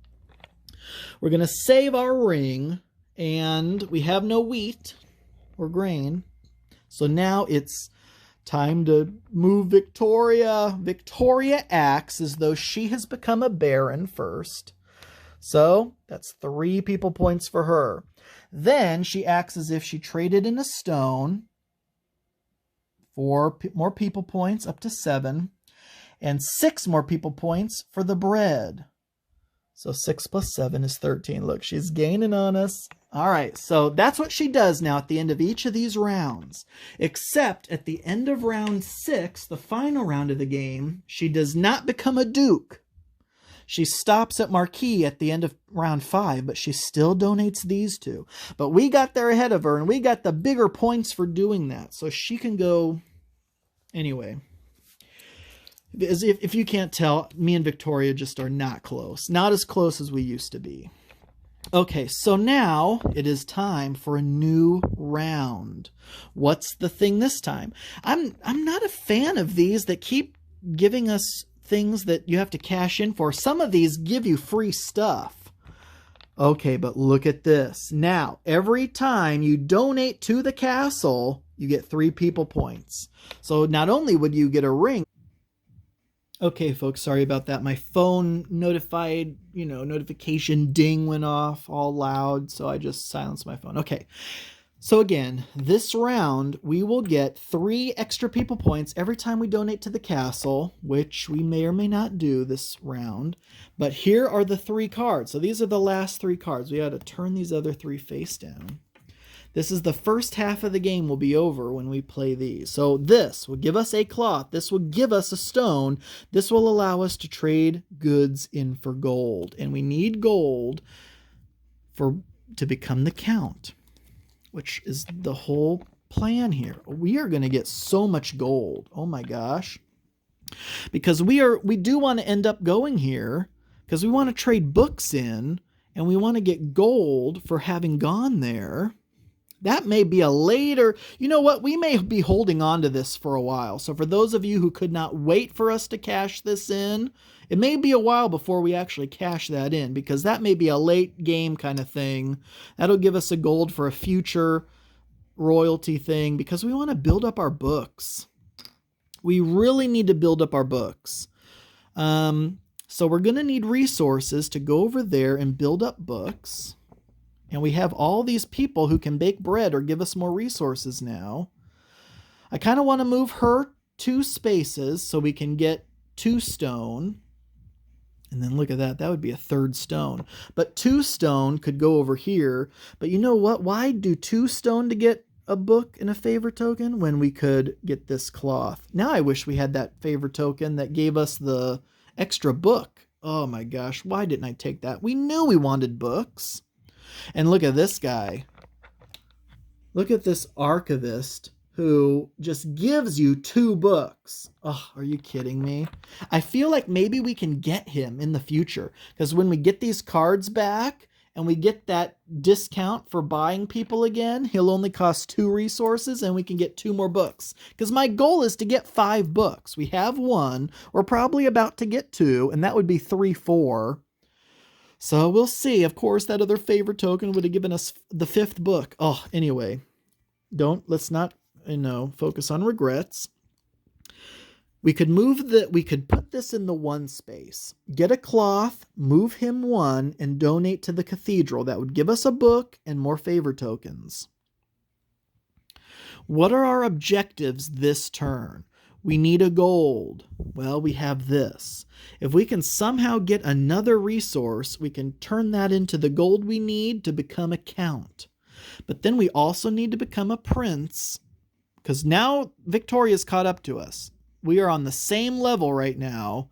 We're going to save our ring. And we have no wheat or grain. So now it's time to move Victoria. Victoria acts as though she has become a baron first. So that's 3 people points for her. Then she acts as if she traded in a stone. 4 more people points, up to 7. And 6 more people points for the bread. So 6 plus 7 is 13. Look, she's gaining on us. All right, so that's what she does now at the end of each of these rounds. Except at the end of round 6, the final round of the game, she does not become a duke. She stops at Marquis at the end of round 5, but she still donates these 2. But we got there ahead of her, and we got the bigger points for doing that. So she can go anyway. As if you can't tell, me and Victoria just are not close. Not as close as we used to be. Okay, so now it is time for a new round. What's the thing this time? I'm not a fan of these that keep giving us things that you have to cash in for. Some of these give you free stuff. Okay, but look at this. Now, every time you donate to the castle, you get 3 people points. So not only would you get a ring. Okay, folks, sorry about that. My phone notification ding went off all loud, so I just silenced my phone. Okay, so again, this round, we will get 3 extra people points every time we donate to the castle, which we may or may not do this round. But here are the 3 cards. So these are the last 3 cards. We got to turn these other 3 face down. This is the first half of the game will be over when we play these. So this will give us a cloth. This will give us a stone. This will allow us to trade goods in for gold. And we need gold to become the count, which is the whole plan here. We are going to get so much gold. Oh my gosh. Because we do want to end up going here because we want to trade books in and we want to get gold for having gone there. That may be a later, you know what, we may be holding on to this for a while. So for those of you who could not wait for us to cash this in, it may be a while before we actually cash that in because that may be a late game kind of thing. That'll give us a gold for a future royalty thing because we want to build up our books. We really need to build up our books. So we're going to need resources to go over there and build up books. And we have all these people who can bake bread or give us more resources now. I kind of want to move her 2 spaces so we can get 2 stone. And then look at that. That would be a 3rd stone. But 2 stone could go over here. But you know what? Why do 2 stone to get a book and a favor token when we could get this cloth? Now I wish we had that favor token that gave us the extra book. Oh my gosh. Why didn't I take that? We knew we wanted books. And look at this guy. Look at this archivist who just gives you 2 books. Oh, are you kidding me? I feel like maybe we can get him in the future. Because when we get these cards back and we get that discount for buying people again, he'll only cost 2 resources and we can get 2 more books. Because my goal is to get 5 books. We have 1. We're probably about to get 2. And that would be 3, 4. So we'll see. Of course, that other favor token would have given us the 5th book. Oh, anyway, let's not, focus on regrets. We could put this in the 1 space, get a cloth, move him 1, and donate to the cathedral. That would give us a book and more favor tokens. What are our objectives this turn? We need a gold. Well, we have this. If we can somehow get another resource, we can turn that into the gold we need to become a count. But then we also need to become a prince, because now Victoria's caught up to us. We are on the same level right now.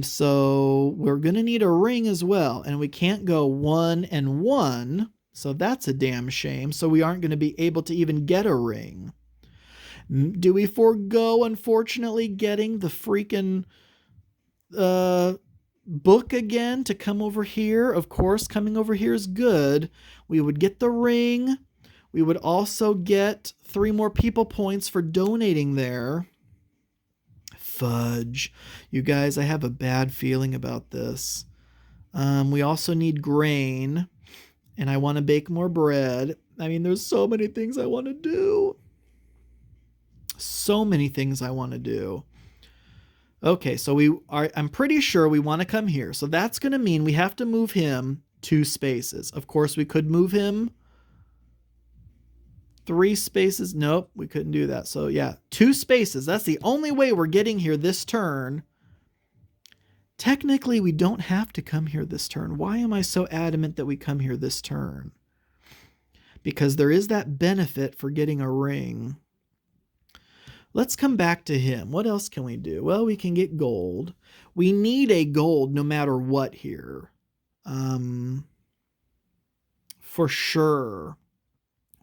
So we're going to need a ring as well. And we can't go 1 and 1. So that's a damn shame. So we aren't going to be able to even get a ring. Do we forego, unfortunately, getting the freaking book again to come over here? Of course, coming over here is good. We would get the ring. We would also get 3 more people points for donating there. Fudge. You guys, I have a bad feeling about this. We also need grain. And I want to bake more bread. I mean, there's so many things I want to do. So many things I want to do. Okay, so I'm pretty sure we want to come here. So that's going to mean we have to move him 2 spaces. Of course, we could move him 3 spaces. Nope, we couldn't do that. So yeah, 2 spaces. That's the only way we're getting here this turn. Technically, we don't have to come here this turn. Why am I so adamant that we come here this turn? Because there is that benefit for getting a ring. Let's come back to him. What else can we do? Well, we can get gold. We need a gold no matter what here. For sure,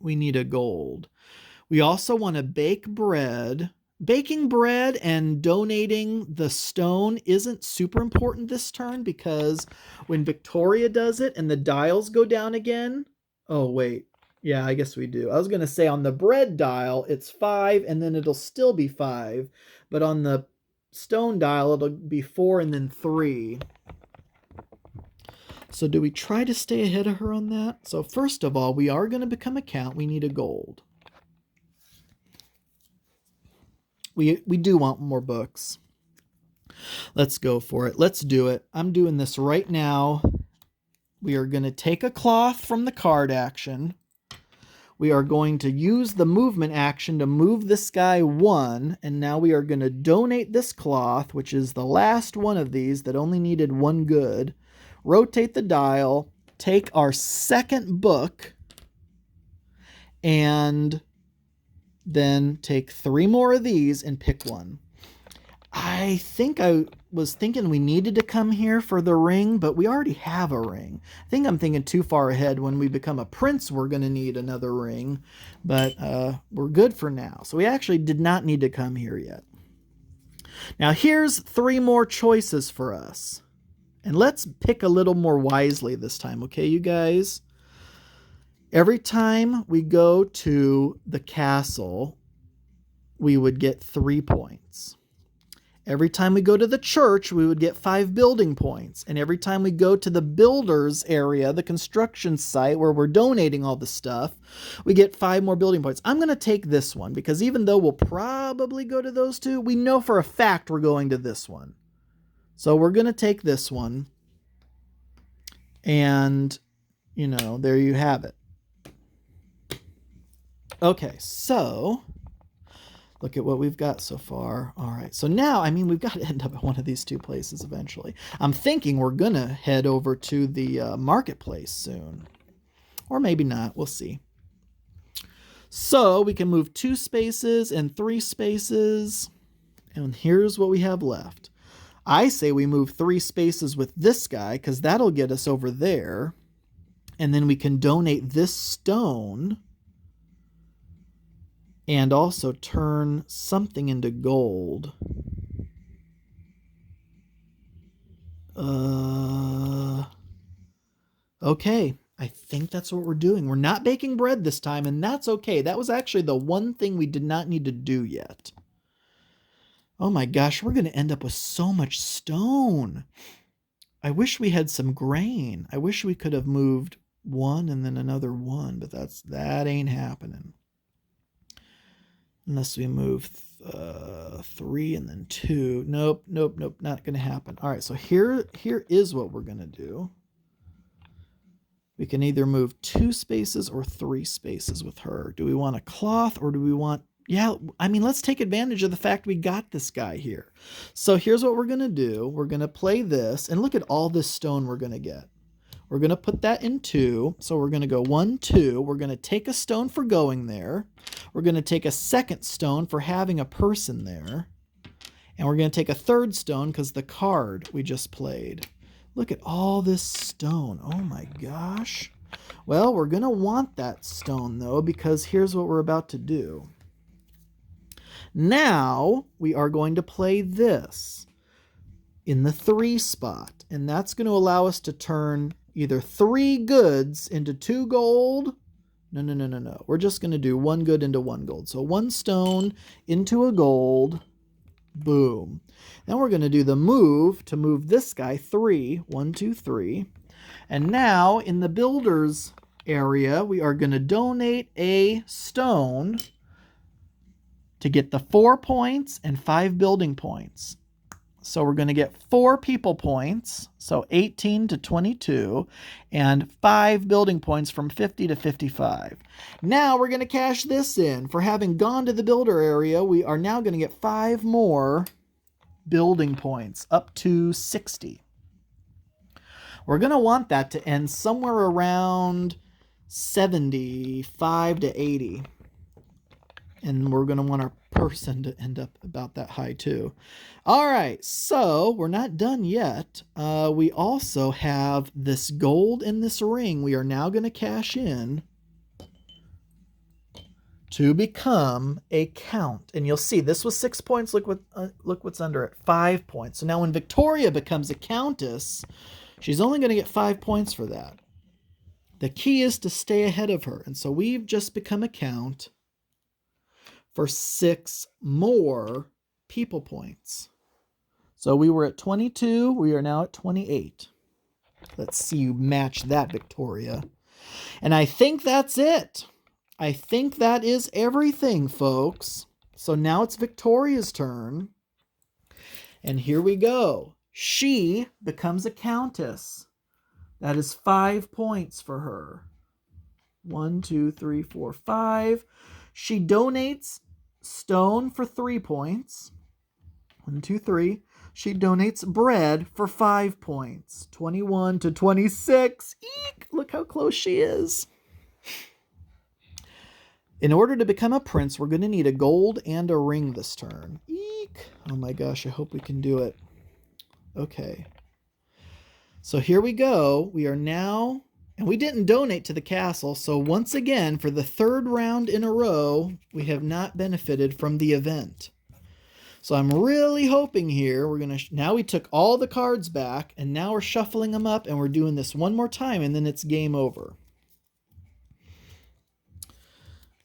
we need a gold. We also want to bake bread. Baking bread and donating the stone isn't super important this turn because when Victoria does it and the dials go down again... Oh, wait. Yeah, I guess we do. I was going to say on the bread dial, it's 5 and then it'll still be 5. But on the stone dial, it'll be 4 and then 3. So do we try to stay ahead of her on that? So first of all, we are going to become a count. We need a gold. We do want more books. Let's go for it. Let's do it. I'm doing this right now. We are going to take a cloth from the card action. We are going to use the movement action to move this guy 1. And now we are going to donate this cloth, which is the last one of these that only needed 1 good. Rotate the dial. Take our second book. And then take 3 more of these and pick 1. I think I was thinking we needed to come here for the ring, but we already have a ring. I think I'm thinking too far ahead. When we become a prince, we're going to need another ring, but we're good for now. So we actually did not need to come here yet. Now here's 3 more choices for us. And let's pick a little more wisely this time, okay, you guys? Every time we go to the castle, we would get 3 points. Every time we go to the church, we would get 5 building points. And every time we go to the builders area, the construction site where we're donating all the stuff, we get 5 more building points. I'm going to take this one because even though we'll probably go to those 2, we know for a fact we're going to this one. So we're going to take this one. And, you know, there you have it. Okay, so look at what we've got so far. All right, so now, I mean, we've got to end up at one of these 2 places eventually. I'm thinking we're going to head over to the marketplace soon. Or maybe not, we'll see. So we can move 2 spaces and 3 spaces. And here's what we have left. I say we move 3 spaces with this guy because that'll get us over there. And then we can donate this stone and also turn something into gold. Okay, I think that's what we're doing. We're not baking bread this time, and that's okay. That was actually the one thing we did not need to do yet. Oh my gosh, we're going to end up with so much stone. I wish we had some grain. I wish we could have moved 1 and then another 1, but that ain't happening. Unless we move 3 and then 2. Nope, not going to happen. All right, so here is what we're going to do. We can either move 2 spaces or 3 spaces with her. Do we want a cloth or do we want... Yeah, I mean, let's take advantage of the fact we got this guy here. So here's what we're going to do. We're going to play this, and look at all this stone we're going to get. We're going to put that in 2. So we're going to go 1, 2. We're going to take a stone for going there. We're going to take a second stone for having a person there. And we're going to take a third stone because the card we just played. Look at all this stone. Oh my gosh. Well, we're going to want that stone though, because here's what we're about to do. Now we are going to play this in the 3 spot. And that's going to allow us to turn either 3 goods into 2 gold. No. We're just going to do 1 good into 1 gold. So 1 stone into a gold. Boom. Then we're going to do the move to move this guy 3. 1, 2, 3. And now in the builders area, we are going to donate a stone to get the 4 points and 5 building points. So we're going to get 4 people points, so 18 to 22, and 5 building points from 50 to 55. Now we're going to cash this in. For having gone to the builder area, we are now going to get 5 more building points, up to 60. We're going to want that to end somewhere around 75 to 80. And we're going to want our person to end up about that high too. All right, so we're not done yet. We also have this gold in this ring. We are now going to cash in to become a count. And you'll see this was 6 points. Look what's under it, 5 points. So now when Victoria becomes a countess, she's only going to get 5 points for that. The key is to stay ahead of her. And so we've just become a count for 6 more people points. So we were at 22. We are now at 28. Let's see you match that, Victoria. And I think that's it. I think that is everything, folks. So now it's Victoria's turn. And here we go. She becomes a countess. That is 5 points for her. 1, 2, 3, 4, 5. She donates stone for 3 points. 1, 2, 3. She donates bread for 5 points. 21 to 26. Eek! Look how close she is. In order to become a prince, we're going to need a gold and a ring this turn. Eek! Oh my gosh, I hope we can do it. Okay. So here we go. We are now... And we didn't donate to the castle, so once again, for the 3rd round in a row, we have not benefited from the event. So I'm really hoping here, we're going to... Now we took all the cards back, and now we're shuffling them up, and we're doing this one more time, and then it's game over.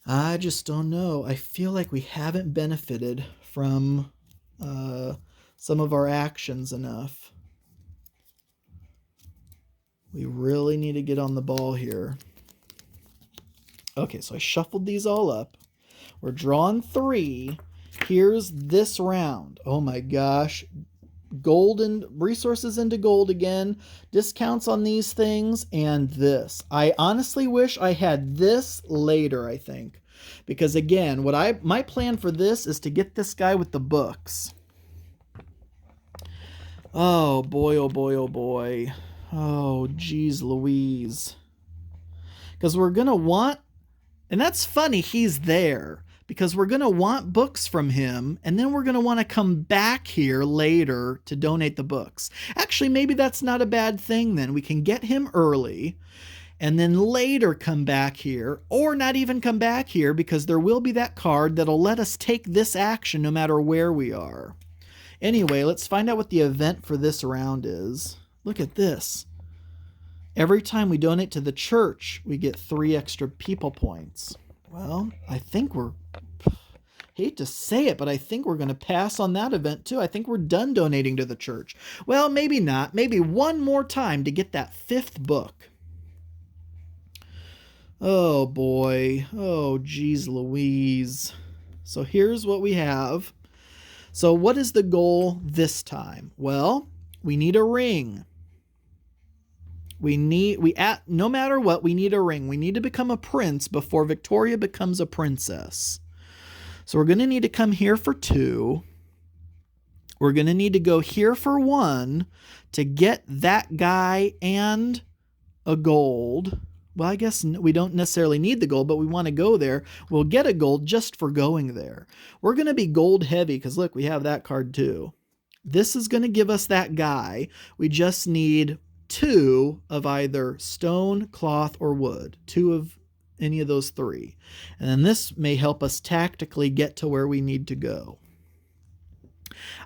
I just don't know. I feel like we haven't benefited from some of our actions enough. We really need to get on the ball here. Okay, so I shuffled these all up. We're drawing 3. Here's this round. Oh my gosh. Golden resources into gold again. Discounts on these things and this. I honestly wish I had this later, I think. Because again, my plan for this is to get this guy with the books. Oh boy, oh boy, oh boy. Oh, geez Louise. Because we're going to want... And that's funny, he's there. Because we're going to want books from him, and then we're going to want to come back here later to donate the books. Actually, maybe that's not a bad thing then. We can get him early, and then later come back here, or not even come back here, because there will be that card that'll let us take this action no matter where we are. Anyway, let's find out what the event for this round is. Look at this. Every time we donate to the church, we get 3 extra people points. Well, I think we're... Hate to say it, but I think we're going to pass on that event too. I think we're done donating to the church. Well, maybe not. Maybe one more time to get that 5th book. Oh boy. Oh geez Louise. So here's what we have. So what is the goal this time? Well, we need a ring. No matter what, we need a ring. We need to become a prince before Victoria becomes a princess. So we're going to need to come here for 2. We're going to need to go here for 1 to get that guy and a gold. Well, I guess we don't necessarily need the gold, but we want to go there. We'll get a gold just for going there. We're going to be gold heavy because look, we have that card too. This is going to give us that guy. We just need 2 of either stone, cloth, or wood. 2 of any of those 3. And then this may help us tactically get to where we need to go.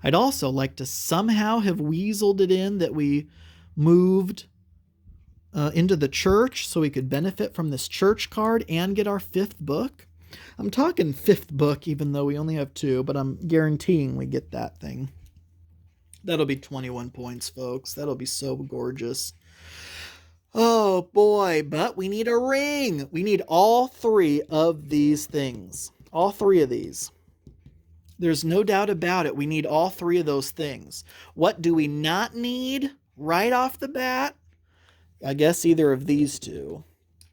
I'd also like to somehow have weaseled it in that we moved into the church so we could benefit from this church card and get our 5th book. I'm talking 5th book even though we only have 2, but I'm guaranteeing we get that thing. That'll be 21 points, folks. That'll be so gorgeous. Oh, boy. But we need a ring. We need all 3 of these things. All 3 of these. There's no doubt about it. We need all three of those things. What do we not need right off the bat? I guess either of these two.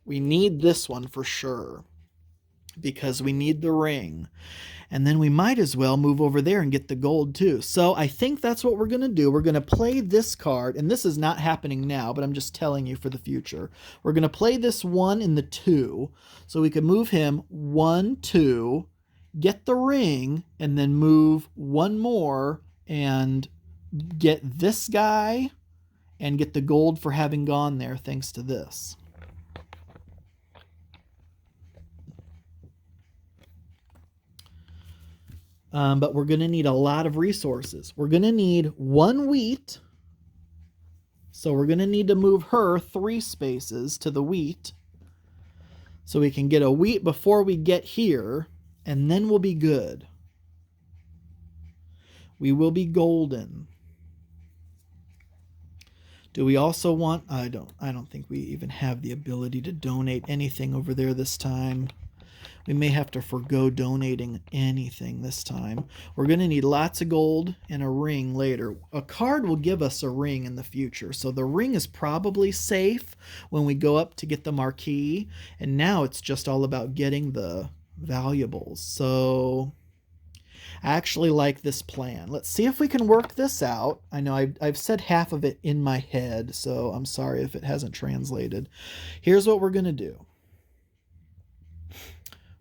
We need this one for sure because we need the ring. And then we might as well move over there and get the gold too. So I think that's what we're going to do. We're going to play this card, and this is not happening now, but I'm just telling you for the future. We're going to play this 1 in the 2, so we can move him 1, 2, get the ring, and then move one more and get this guy and get the gold for having gone there thanks to this. But we're going to need a lot of resources. We're going to need 1 wheat. So we're going to need to move her 3 spaces to the wheat. So we can get a wheat before we get here. And then we'll be good. We will be golden. Do we also want... I don't think we even have the ability to donate anything over there this time. We may have to forgo donating anything this time. We're going to need lots of gold and a ring later. A card will give us a ring in the future. So the ring is probably safe when we go up to get the marquee. And now it's just all about getting the valuables. So I actually like this plan. Let's see if we can work this out. I know I've said half of it in my head, so I'm sorry if it hasn't translated. Here's what we're going to do.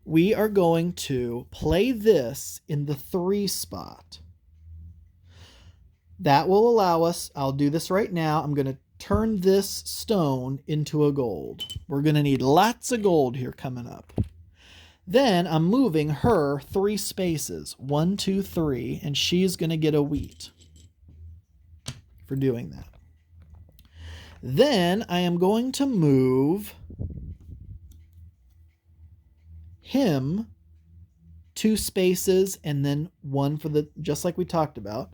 We are going to play this in the 3 spot. That will allow us, I'll do this right now, I'm going to turn this stone into a gold. We're going to need lots of gold here coming up. Then I'm moving her 3 spaces, 1, 2, 3, and she's going to get a wheat for doing that. Then I am going to move him 2 spaces and then 1 for the, just like we talked about,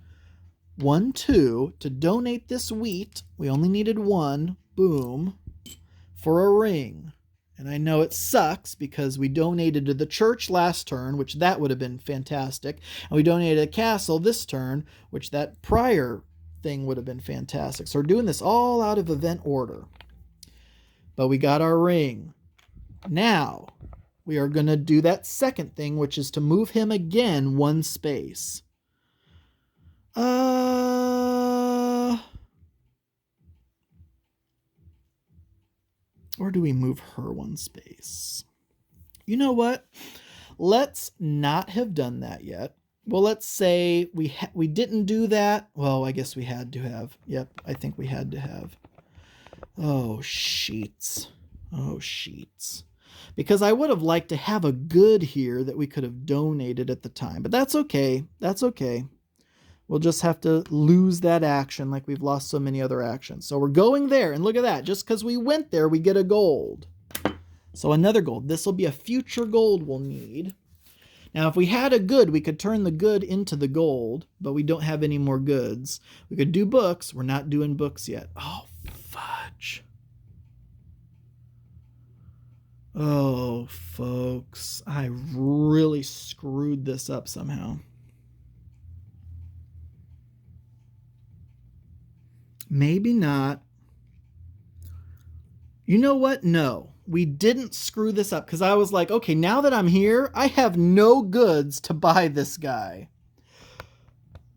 1, 2 to donate this wheat. We only needed 1, boom, for a ring. And I know it sucks because we donated to the church last turn, which that would have been fantastic. And we donated a castle this turn, which that prior thing would have been fantastic. So we're doing this all out of event order. But we got our ring. Now we are going to do that second thing, which is to move him again 1 space. Or do we move her 1 space? You know what? Let's not have done that yet. Well, let's say we didn't do that. Well, I guess we had to have. Yep, I think we had to have. Oh, sheets. Oh, sheets. Because I would have liked to have a good here that we could have donated at the time. But that's okay. That's okay. We'll just have to lose that action like we've lost so many other actions. So we're going there, and look at that. Just because we went there, we get a gold. So another gold. This will be a future gold we'll need. Now, if we had a good, we could turn the good into the gold, but we don't have any more goods. We could do books. We're not doing books yet. Oh, fudge. Oh, folks. I really screwed this up somehow. Maybe not. You know what? No, we didn't screw this up because I was like, okay, now that I'm here, I have no goods to buy this guy.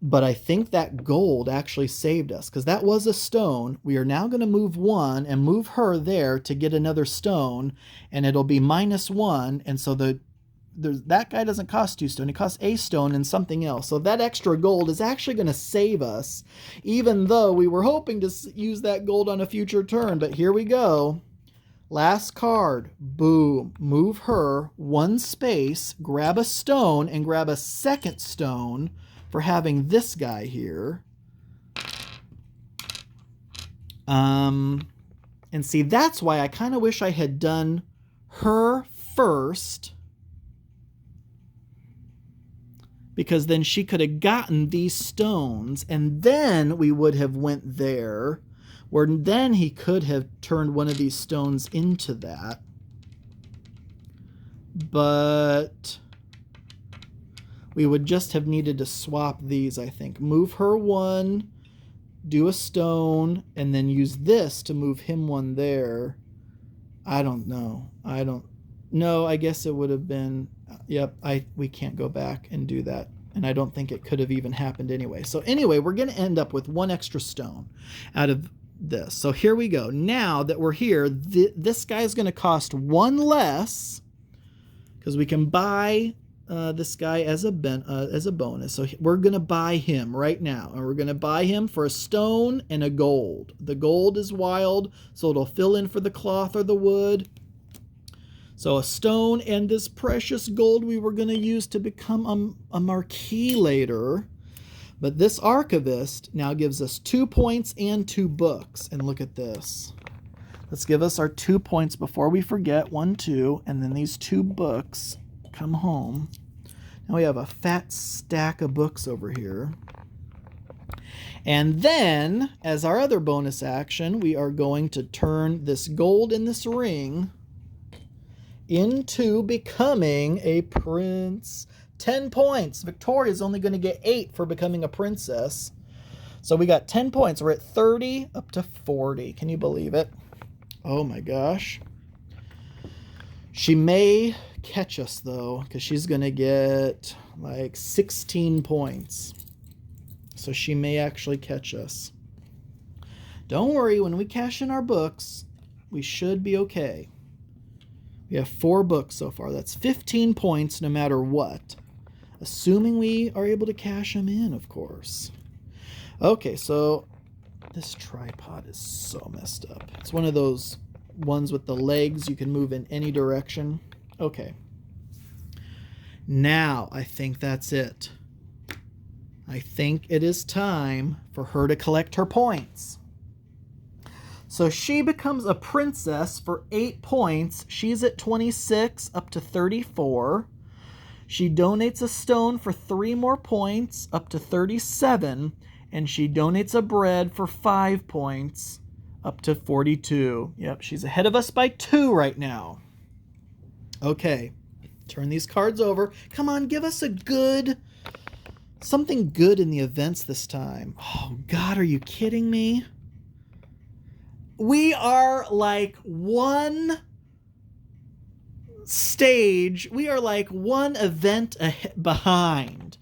But I think that gold actually saved us because that was a stone. We are now going to move 1 and move her there to get another stone, and it'll be -1. And so that guy doesn't cost 2 stone. It costs a stone and something else. So that extra gold is actually going to save us, even though we were hoping to use that gold on a future turn. But here we go. Last card. Boom. Move her 1 space, grab a stone, and grab a second stone for having this guy here. And see, that's why I kind of wish I had done her first, because then she could have gotten these stones, and then we would have went there, where then he could have turned one of these stones into that. But We would just have needed to swap these, I think. Move her one, do a stone, and then use this to move him one there. I don't know. No, I guess it would have been, yep, we can't go back and do that. And I don't think it could have even happened anyway. So anyway, we're going to end up with one extra stone out of this. So here we go. Now that we're here, this guy's going to cost one less because we can buy this guy as a bonus. So we're going to buy him right now. And we're going to buy him for a stone and a gold. The gold is wild, so it'll fill in for the cloth or the wood. So a stone and this precious gold we were going to use to become a marquee later. But this archivist now gives us 2 points and 2 books. And look at this. Let's give us our 2 points before we forget. 1, 2, and then these 2 books come home. Now we have a fat stack of books over here. And then, as our other bonus action, we are going to turn this gold in this ring into becoming a prince. 10 points. Victoria's only going to get 8 for becoming a princess. So we got 10 points. We're at 30 up to 40. Can you believe it? Oh my gosh. She may catch us though, because she's going to get like 16 points. So she may actually catch us. Don't worry, when we cash in our books, we should be okay. We have 4 books so far. That's 15 points no matter what. Assuming we are able to cash them in, of course. Okay, so this tripod is so messed up. It's one of those ones with the legs you can move in any direction. Okay. Now, I think that's it. I think it is time for her to collect her points. So she becomes a princess for 8 points. She's at 26 up to 34. She donates a stone for 3 more points up to 37. And she donates a bread for 5 points up to 42. Yep, she's ahead of us by 2 right now. Okay, turn these cards over. Come on, give us something good in the events this time. Oh, God, are you kidding me? We are like one stage. We are like one event behind.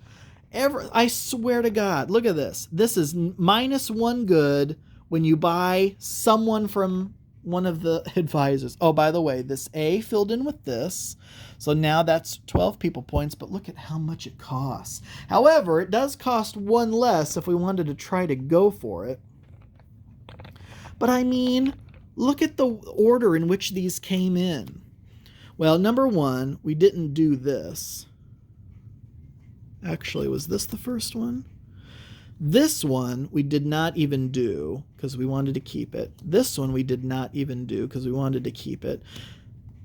I swear to God. Look at this. This is -1 good when you buy someone from one of the advisors. Oh, by the way, this A filled in with this. So now that's 12 people points, but look at how much it costs. However, it does cost 1 less if we wanted to try to go for it. But I mean, look at the order in which these came in. Well, number 1, we didn't do this. Actually, was this the first one? This one we did not even do because we wanted to keep it. This one we did not even do because we wanted to keep it.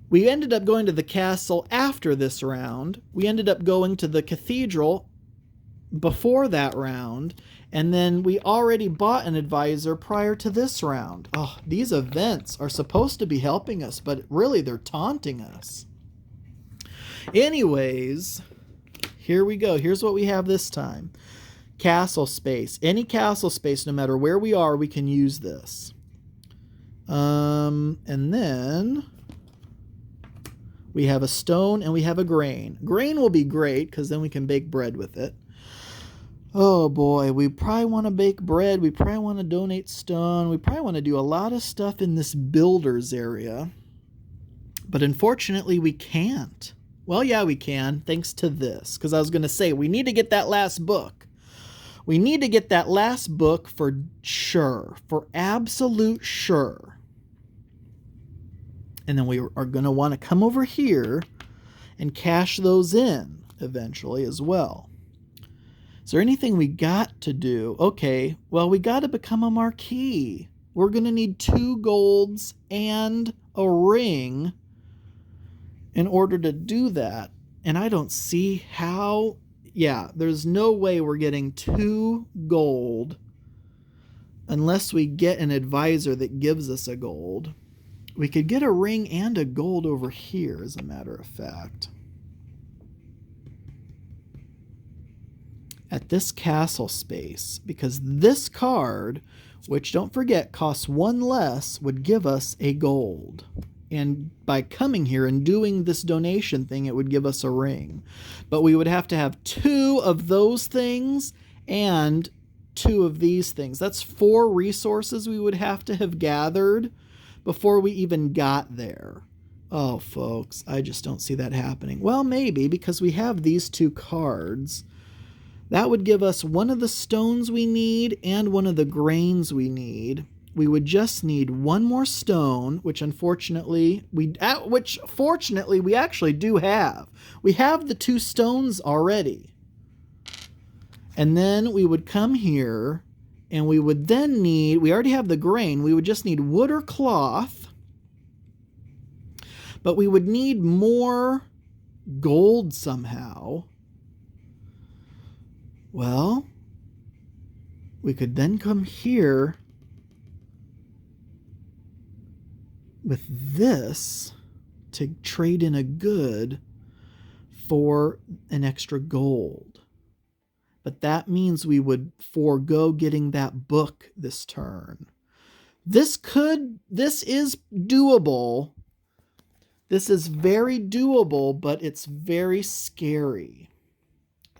We ended up going to the castle after this round. We ended up going to the cathedral before that round. And then we already bought an advisor prior to this round. Oh, these events are supposed to be helping us, but really they're taunting us. Anyways, here we go. Here's what we have this time. Castle space. Any castle space, no matter where we are, we can use this. And then we have a stone and we have a grain. Grain will be great because then we can bake bread with it. Oh boy, we probably want to bake bread. We probably want to donate stone. We probably want to do a lot of stuff in this builders area. But unfortunately, we can't. Well, yeah, we can, thanks to this. Because I was going to say, we need to get that last book. We need to get that last book for sure. For absolute sure. And then we are going to want to come over here and cash those in eventually as well. Is there anything we got to do? Okay, well, we got to become a marquee. We're going to need 2 golds and a ring in order to do that. And I don't see how. Yeah, there's no way we're getting 2 gold unless we get an advisor that gives us a gold. We could get a ring and a gold over here, as a matter of fact. at this castle space, because this card, which don't forget costs 1 less, would give us a gold. And by coming here and doing this donation thing, it would give us a ring. But we would have to have 2 of those things and 2 of these things. That's 4 resources we would have to have gathered before we even got there. Oh, folks, I just don't see that happening. Well, maybe, because we have these 2 cards. That would give us 1 of the stones we need and 1 of the grains we need. We would just need 1 more stone, which fortunately we actually do have. We have the 2 stones already. And then we would come here and we would then need, we already have the grain, we would just need wood or cloth. But we would need more gold somehow. Well, we could then come here with this to trade in a good for an extra gold. But that means we would forego getting that book this turn. This is doable. This is very doable, but it's very scary.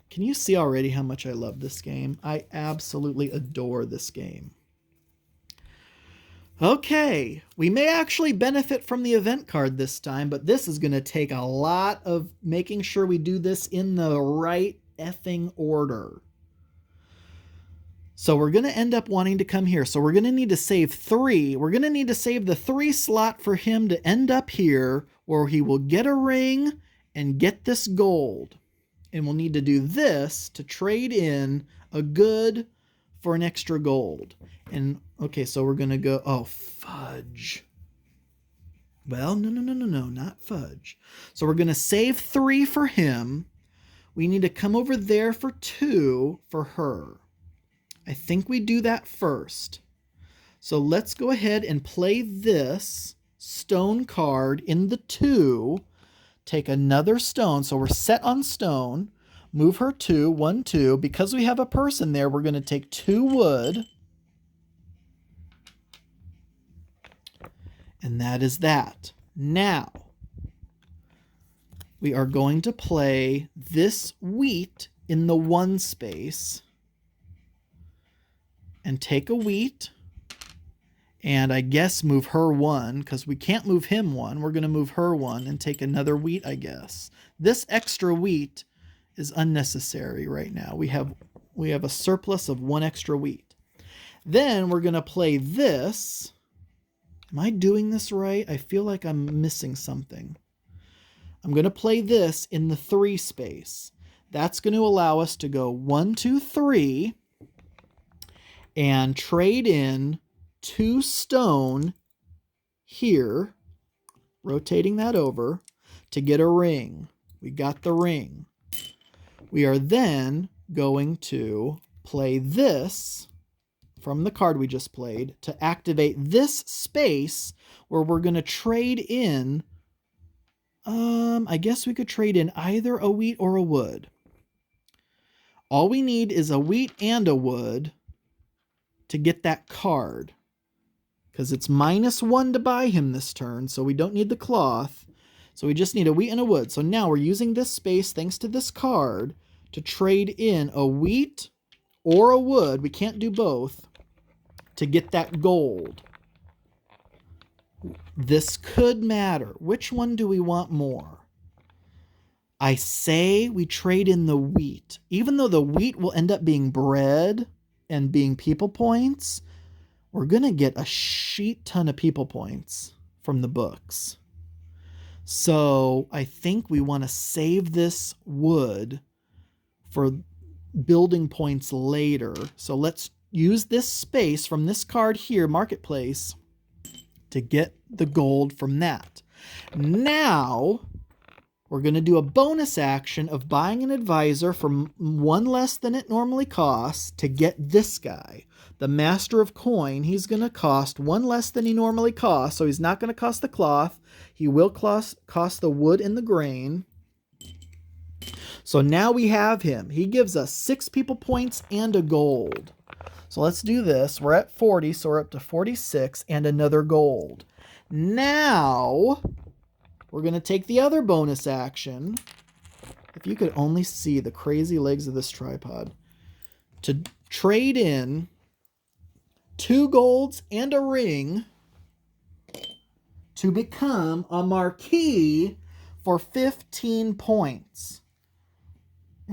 Can you see already how much I love this game? I absolutely adore this game. Okay, we may actually benefit from the event card this time, but this is going to take a lot of making sure we do this in the right effing order. So we're going to end up wanting to come here. So we're going to need to save 3. We're going to need to save the 3 slot for him to end up here where he will get a ring and get this gold. And we'll need to do this to trade in a good for an extra gold. And okay, so we're going to go, oh, fudge. Well, no, not fudge. So we're going to save 3 for him. We need to come over there for 2 for her. I think we do that first. So let's go ahead and play this stone card in the 2. Take another stone. So we're set on stone. Move her 2, 1, 2. Because we have a person there, we're going to take 2 wood. And that is that. Now, we are going to play this wheat in the 1 space. And take a wheat. And I guess move her 1, because we can't move him 1. We're going to move her 1 and take another wheat, I guess. This extra wheat is unnecessary right now. We have a surplus of 1 extra wheat. Then we're going to play this. Am I doing this right? I feel like I'm missing something. I'm going to play this in the 3 space. That's going to allow us to go 1, 2, 3 and trade in 2 stone here, rotating that over to get a ring. We got the ring. We are then going to play this from the card we just played to activate this space where we're going to trade in, I guess we could trade in either a wheat or a wood. All we need is a wheat and a wood to get that card, because it's -1 to buy him this turn, so we don't need the cloth. So we just need a wheat and a wood. So now we're using this space, thanks to this card, to trade in a wheat or a wood. We can't do both, to get that gold. This could matter. Which one do we want more? I say we trade in the wheat. Even though the wheat will end up being bread and being people points, we're going to get a sheet ton of people points from the books. So I think we want to save this wood for building points later. So let's use this space from this card here, Marketplace, to get the gold from that. Now, we're going to do a bonus action of buying an advisor for 1 less than it normally costs to get this guy. The Master of Coin, he's going to cost 1 less than he normally costs, so he's not going to cost the cloth. He will cost the wood and the grain. So now we have him. He gives us 6 people points and a gold. So let's do this. We're at 40, so we're up to 46 and another gold. Now, we're going to take the other bonus action. If you could only see the crazy legs of this tripod. To trade in 2 golds and a ring to become a marquee for 15 points.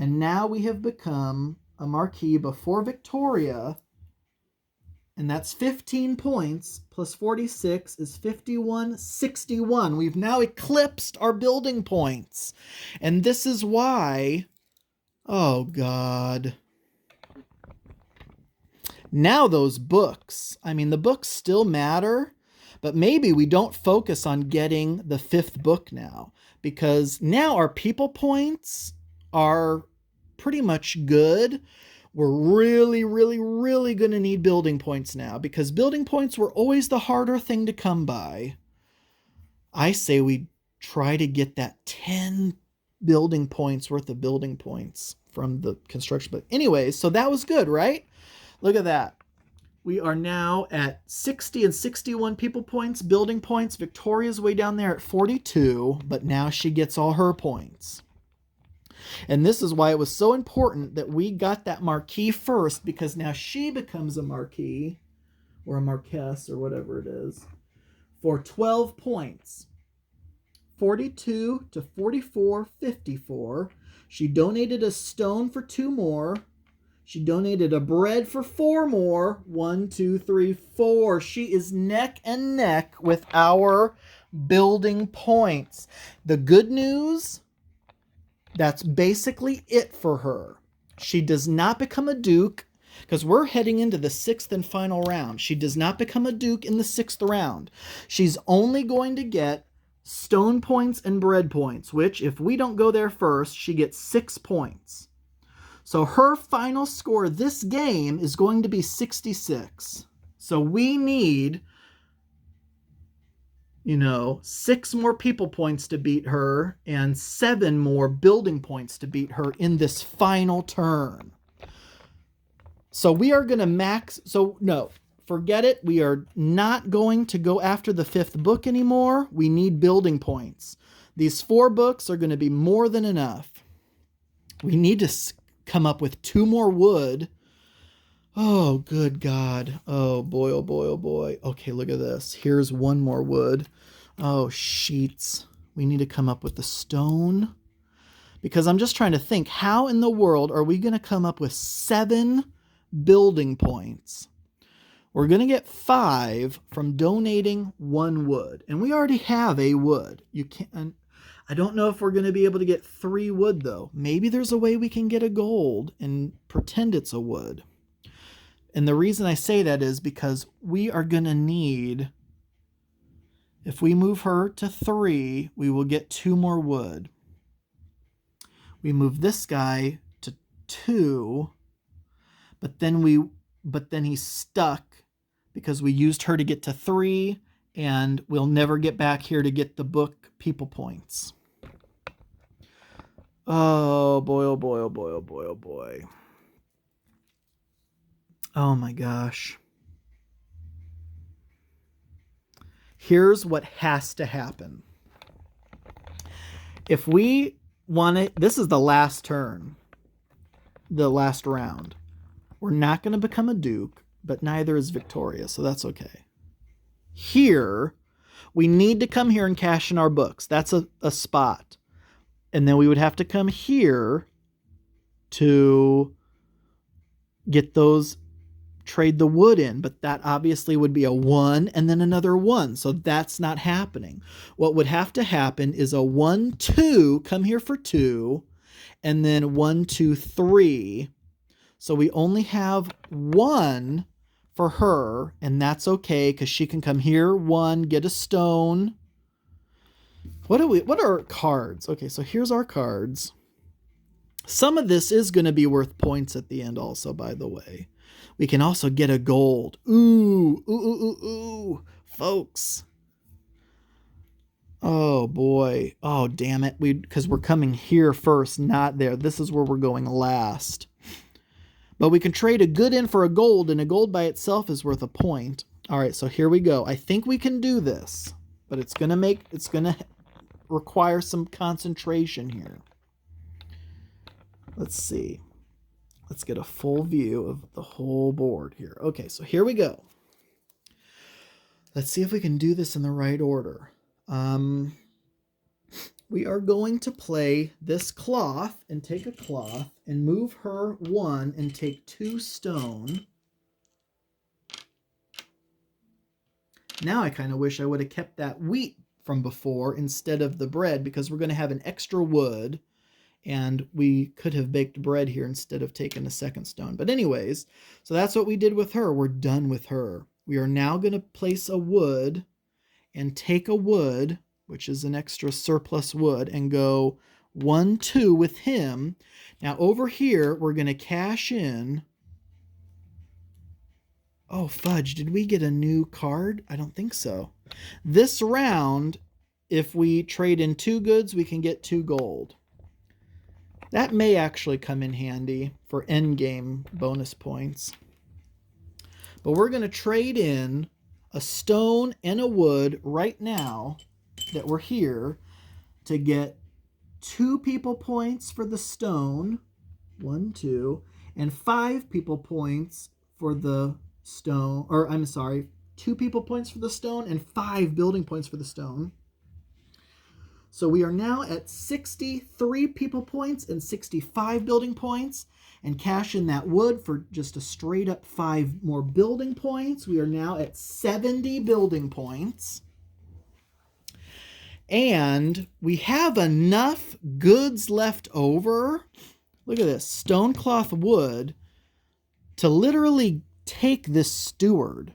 And now we have become a marquee before Victoria. And that's 15 points plus 46 is 51, 61. We've now eclipsed our building points. And this is why, oh God. Now those books, I mean, the books still matter, but maybe we don't focus on getting the 5th book now, because now our people points are pretty much good. We're really, really, really going to need building points now, because building points were always the harder thing to come by. I say we try to get that 10 building points worth of building points from the construction book. Anyways, so that was good, right? Look at that. We are now at 60 and 61 people points, building points. Victoria's way down there at 42, but now she gets all her points. And this is why it was so important that we got that marquee first, because now she becomes a marquee, or a marquess, or whatever it is, for 12 points. 42 to 44, 54. She donated a stone for 2 more. She donated a bread for 4 more. 1, 2, 3, 4. She is neck and neck with our building points. The good news, that's basically it for her. She does not become a duke, because we're heading into the 6th and final round. She does not become a duke in the 6th round. She's only going to get stone points and bread points, which if we don't go there first, she gets 6 points. So her final score this game is going to be 66. So we need, 6 more people points to beat her and 7 more building points to beat her in this final turn. So we are going to max. So no, forget it. We are not going to go after the 5th book anymore. We need building points. These 4 books are going to be more than enough. We need to come up with 2 more wood. Oh, good God. Oh, boy, oh, boy, oh, boy. Okay, look at this. Here's 1 more wood. Oh, sheets. We need to come up with the stone. Because I'm just trying to think, how in the world are we going to come up with 7 building points? We're going to get 5 from donating 1 wood. And we already have a wood. You can't... I don't know if we're going to be able to get 3 wood, though. Maybe there's a way we can get a gold and pretend it's a wood. And the reason I say that is because we are going to need, if we move her to 3, we will get 2 more wood. We move this guy to 2, but then he's stuck because we used her to get to 3, and we'll never get back here to get the book people points. Oh boy, oh boy, oh boy, oh boy, oh boy. Oh my gosh. Here's what has to happen. If we want it, this is the last turn, the last round. We're not going to become a duke, but neither is Victoria, so that's okay. Here, we need to come here and cash in our books. That's a spot. And then we would have to come here to get those, trade the wood in. But that obviously would be a 1 and then another 1. So that's not happening. What would have to happen is a 1, 2, come here for 2, and then 1, 2, 3. So we only have 1 for her, and that's okay because she can come here, 1, get a stone. What are our cards? Okay, so here's our cards. Some of this is going to be worth points at the end also, by the way. We can also get a gold. Ooh, ooh, ooh, ooh, ooh. Folks. Oh boy. Oh damn it. Because we're coming here first, not there. This is where we're going last. But we can trade a good in for a gold, and a gold by itself is worth a point. All right, so here we go. I think we can do this, but it's gonna require some concentration here. Let's see. Let's get a full view of the whole board here. Okay, so here we go. Let's see if we can do this in the right order. We are going to play this cloth and take a cloth and move her 1 and take 2 stone. Now I kind of wish I would have kept that wheat from before instead of the bread, because we're going to have an extra wood and we could have baked bread here instead of taking a second stone. But anyways, so that's what we did with her. We're done with her. We are now going to place a wood and take a wood, which is an extra surplus wood, and go 1, 2 with him. Now over here, we're going to cash in. Oh, fudge, did we get a new card? I don't think so. This round, if we trade in 2 goods, we can get 2 gold. That may actually come in handy for endgame bonus points. But we're going to trade in a stone and a wood right now that we're here to get 2 people points for the stone, 1, 2, and 5 people points for the stone, or I'm sorry, 2 people points for the stone and 5 building points for the stone. So we are now at 63 people points and 65 building points, and cash in that wood for just a straight up 5 more building points. We are now at 70 building points. And we have enough goods left over. Look at this, stone cloth wood, to literally take this steward.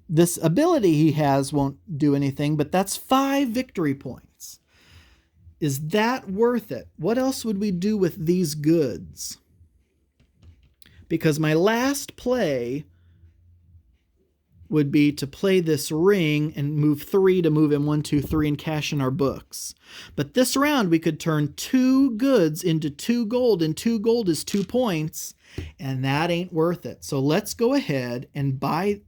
This ability he has won't do anything, but that's 5 victory points. Is that worth it? What else would we do with these goods? Because my last play would be to play this ring and move 3 to move in 1, 2, 3 and cash in our books. But this round we could turn 2 goods into 2 gold, and 2 gold is 2 points, and that ain't worth it. So let's go ahead and buy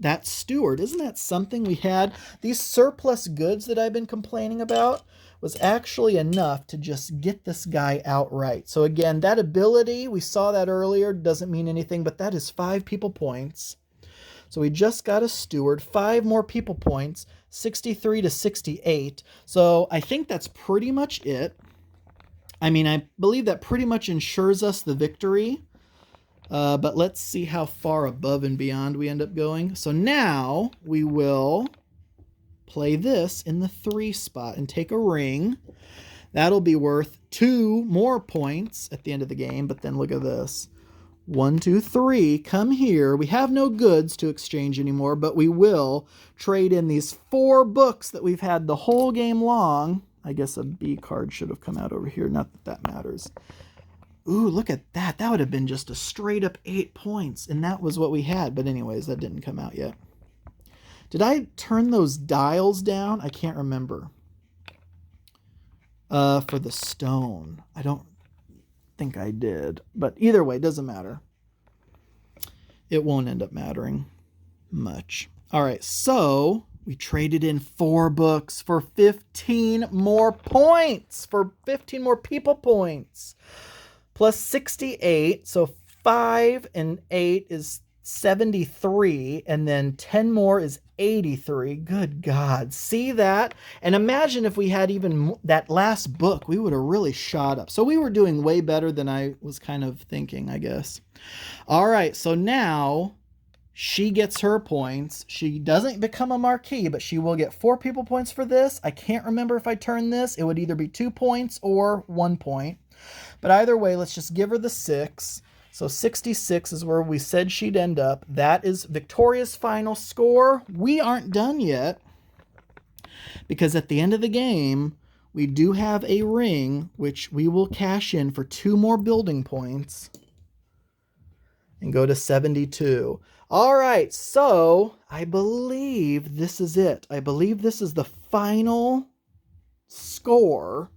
that steward. Isn't that something we had? These surplus goods that I've been complaining about was actually enough to just get this guy outright. So again, that ability, we saw that earlier, doesn't mean anything, but that is 5 people points. So we just got a steward, 5 more people points, 63 to 68. So I think that's pretty much it. I mean, I believe that pretty much ensures us the victory. But let's see how far above and beyond we end up going. So now we will play this in the 3 spot and take a ring. That'll be worth 2 more points at the end of the game. But then look at this. 1, 2, 3, come here. We have no goods to exchange anymore, but we will trade in these 4 books that we've had the whole game long. I guess a B card should have come out over here. Not that that matters. Ooh, look at that. That would have been just a straight up 8 points, and that was what we had. But anyways, that didn't come out yet. Did I turn those dials down? I can't remember. For the stone. I don't think I did. But either way, it doesn't matter. It won't end up mattering much. All right, so we traded in 4 books for 15 more points. For 15 more people points. Plus 68, so 5 and 8 is 73, and then 10 more is 83. Good God, see that? And imagine if we had even that last book, we would have really shot up. So we were doing way better than I was kind of thinking, I guess. All right, so now she gets her points. She doesn't become a marquee, but she will get 4 people points for this. I can't remember if I turn this. It would either be 2 points or 1 point. But either way, let's just give her the 6. So 66 is where we said she'd end up. That is Victoria's final score. We aren't done yet, because at the end of the game, we do have a ring, which we will cash in for 2 more building points and go to 72. All right, so I believe this is it. I believe this is the final score.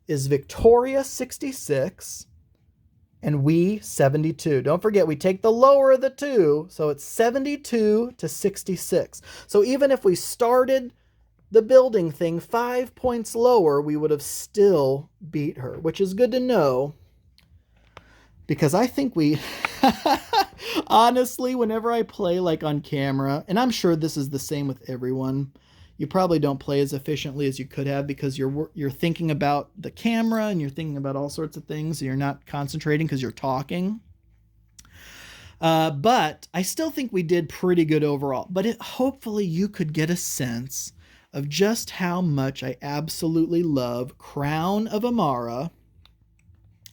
Is Victoria 66 and we 72. Don't forget, we take the lower of the two, so it's 72 to 66. So even if we started the building thing 5 points lower, we would have still beat her, which is good to know, because I think we honestly, whenever I play like on camera, and I'm sure this is the same with everyone, you probably don't play as efficiently as you could have because you're thinking about the camera and you're thinking about all sorts of things. So you're not concentrating because you're talking. But I still think we did pretty good overall. But hopefully you could get a sense of just how much I absolutely love Crown of Emara.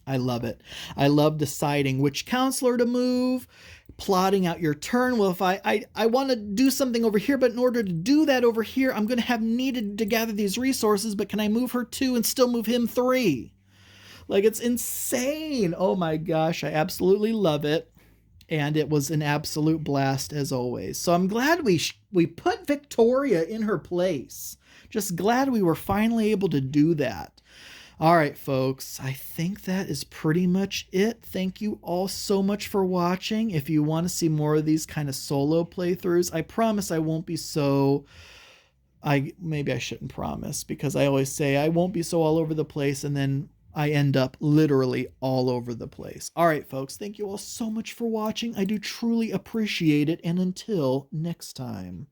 I love it. I love deciding which counselor to move, plotting out your turn. Well, if I want to do something over here, but in order to do that over here, I'm going to have needed to gather these resources, but can I move her 2 and still move him 3? Like, it's insane. Oh my gosh, I absolutely love it. And it was an absolute blast as always. So I'm glad we put Victoria in her place. Just glad we were finally able to do that. All right, folks, I think that is pretty much it. Thank you all so much for watching. If you want to see more of these kind of solo playthroughs, I promise I won't be so... maybe I shouldn't promise, because I always say I won't be so all over the place, and then I end up literally all over the place. All right, folks, thank you all so much for watching. I do truly appreciate it, and until next time.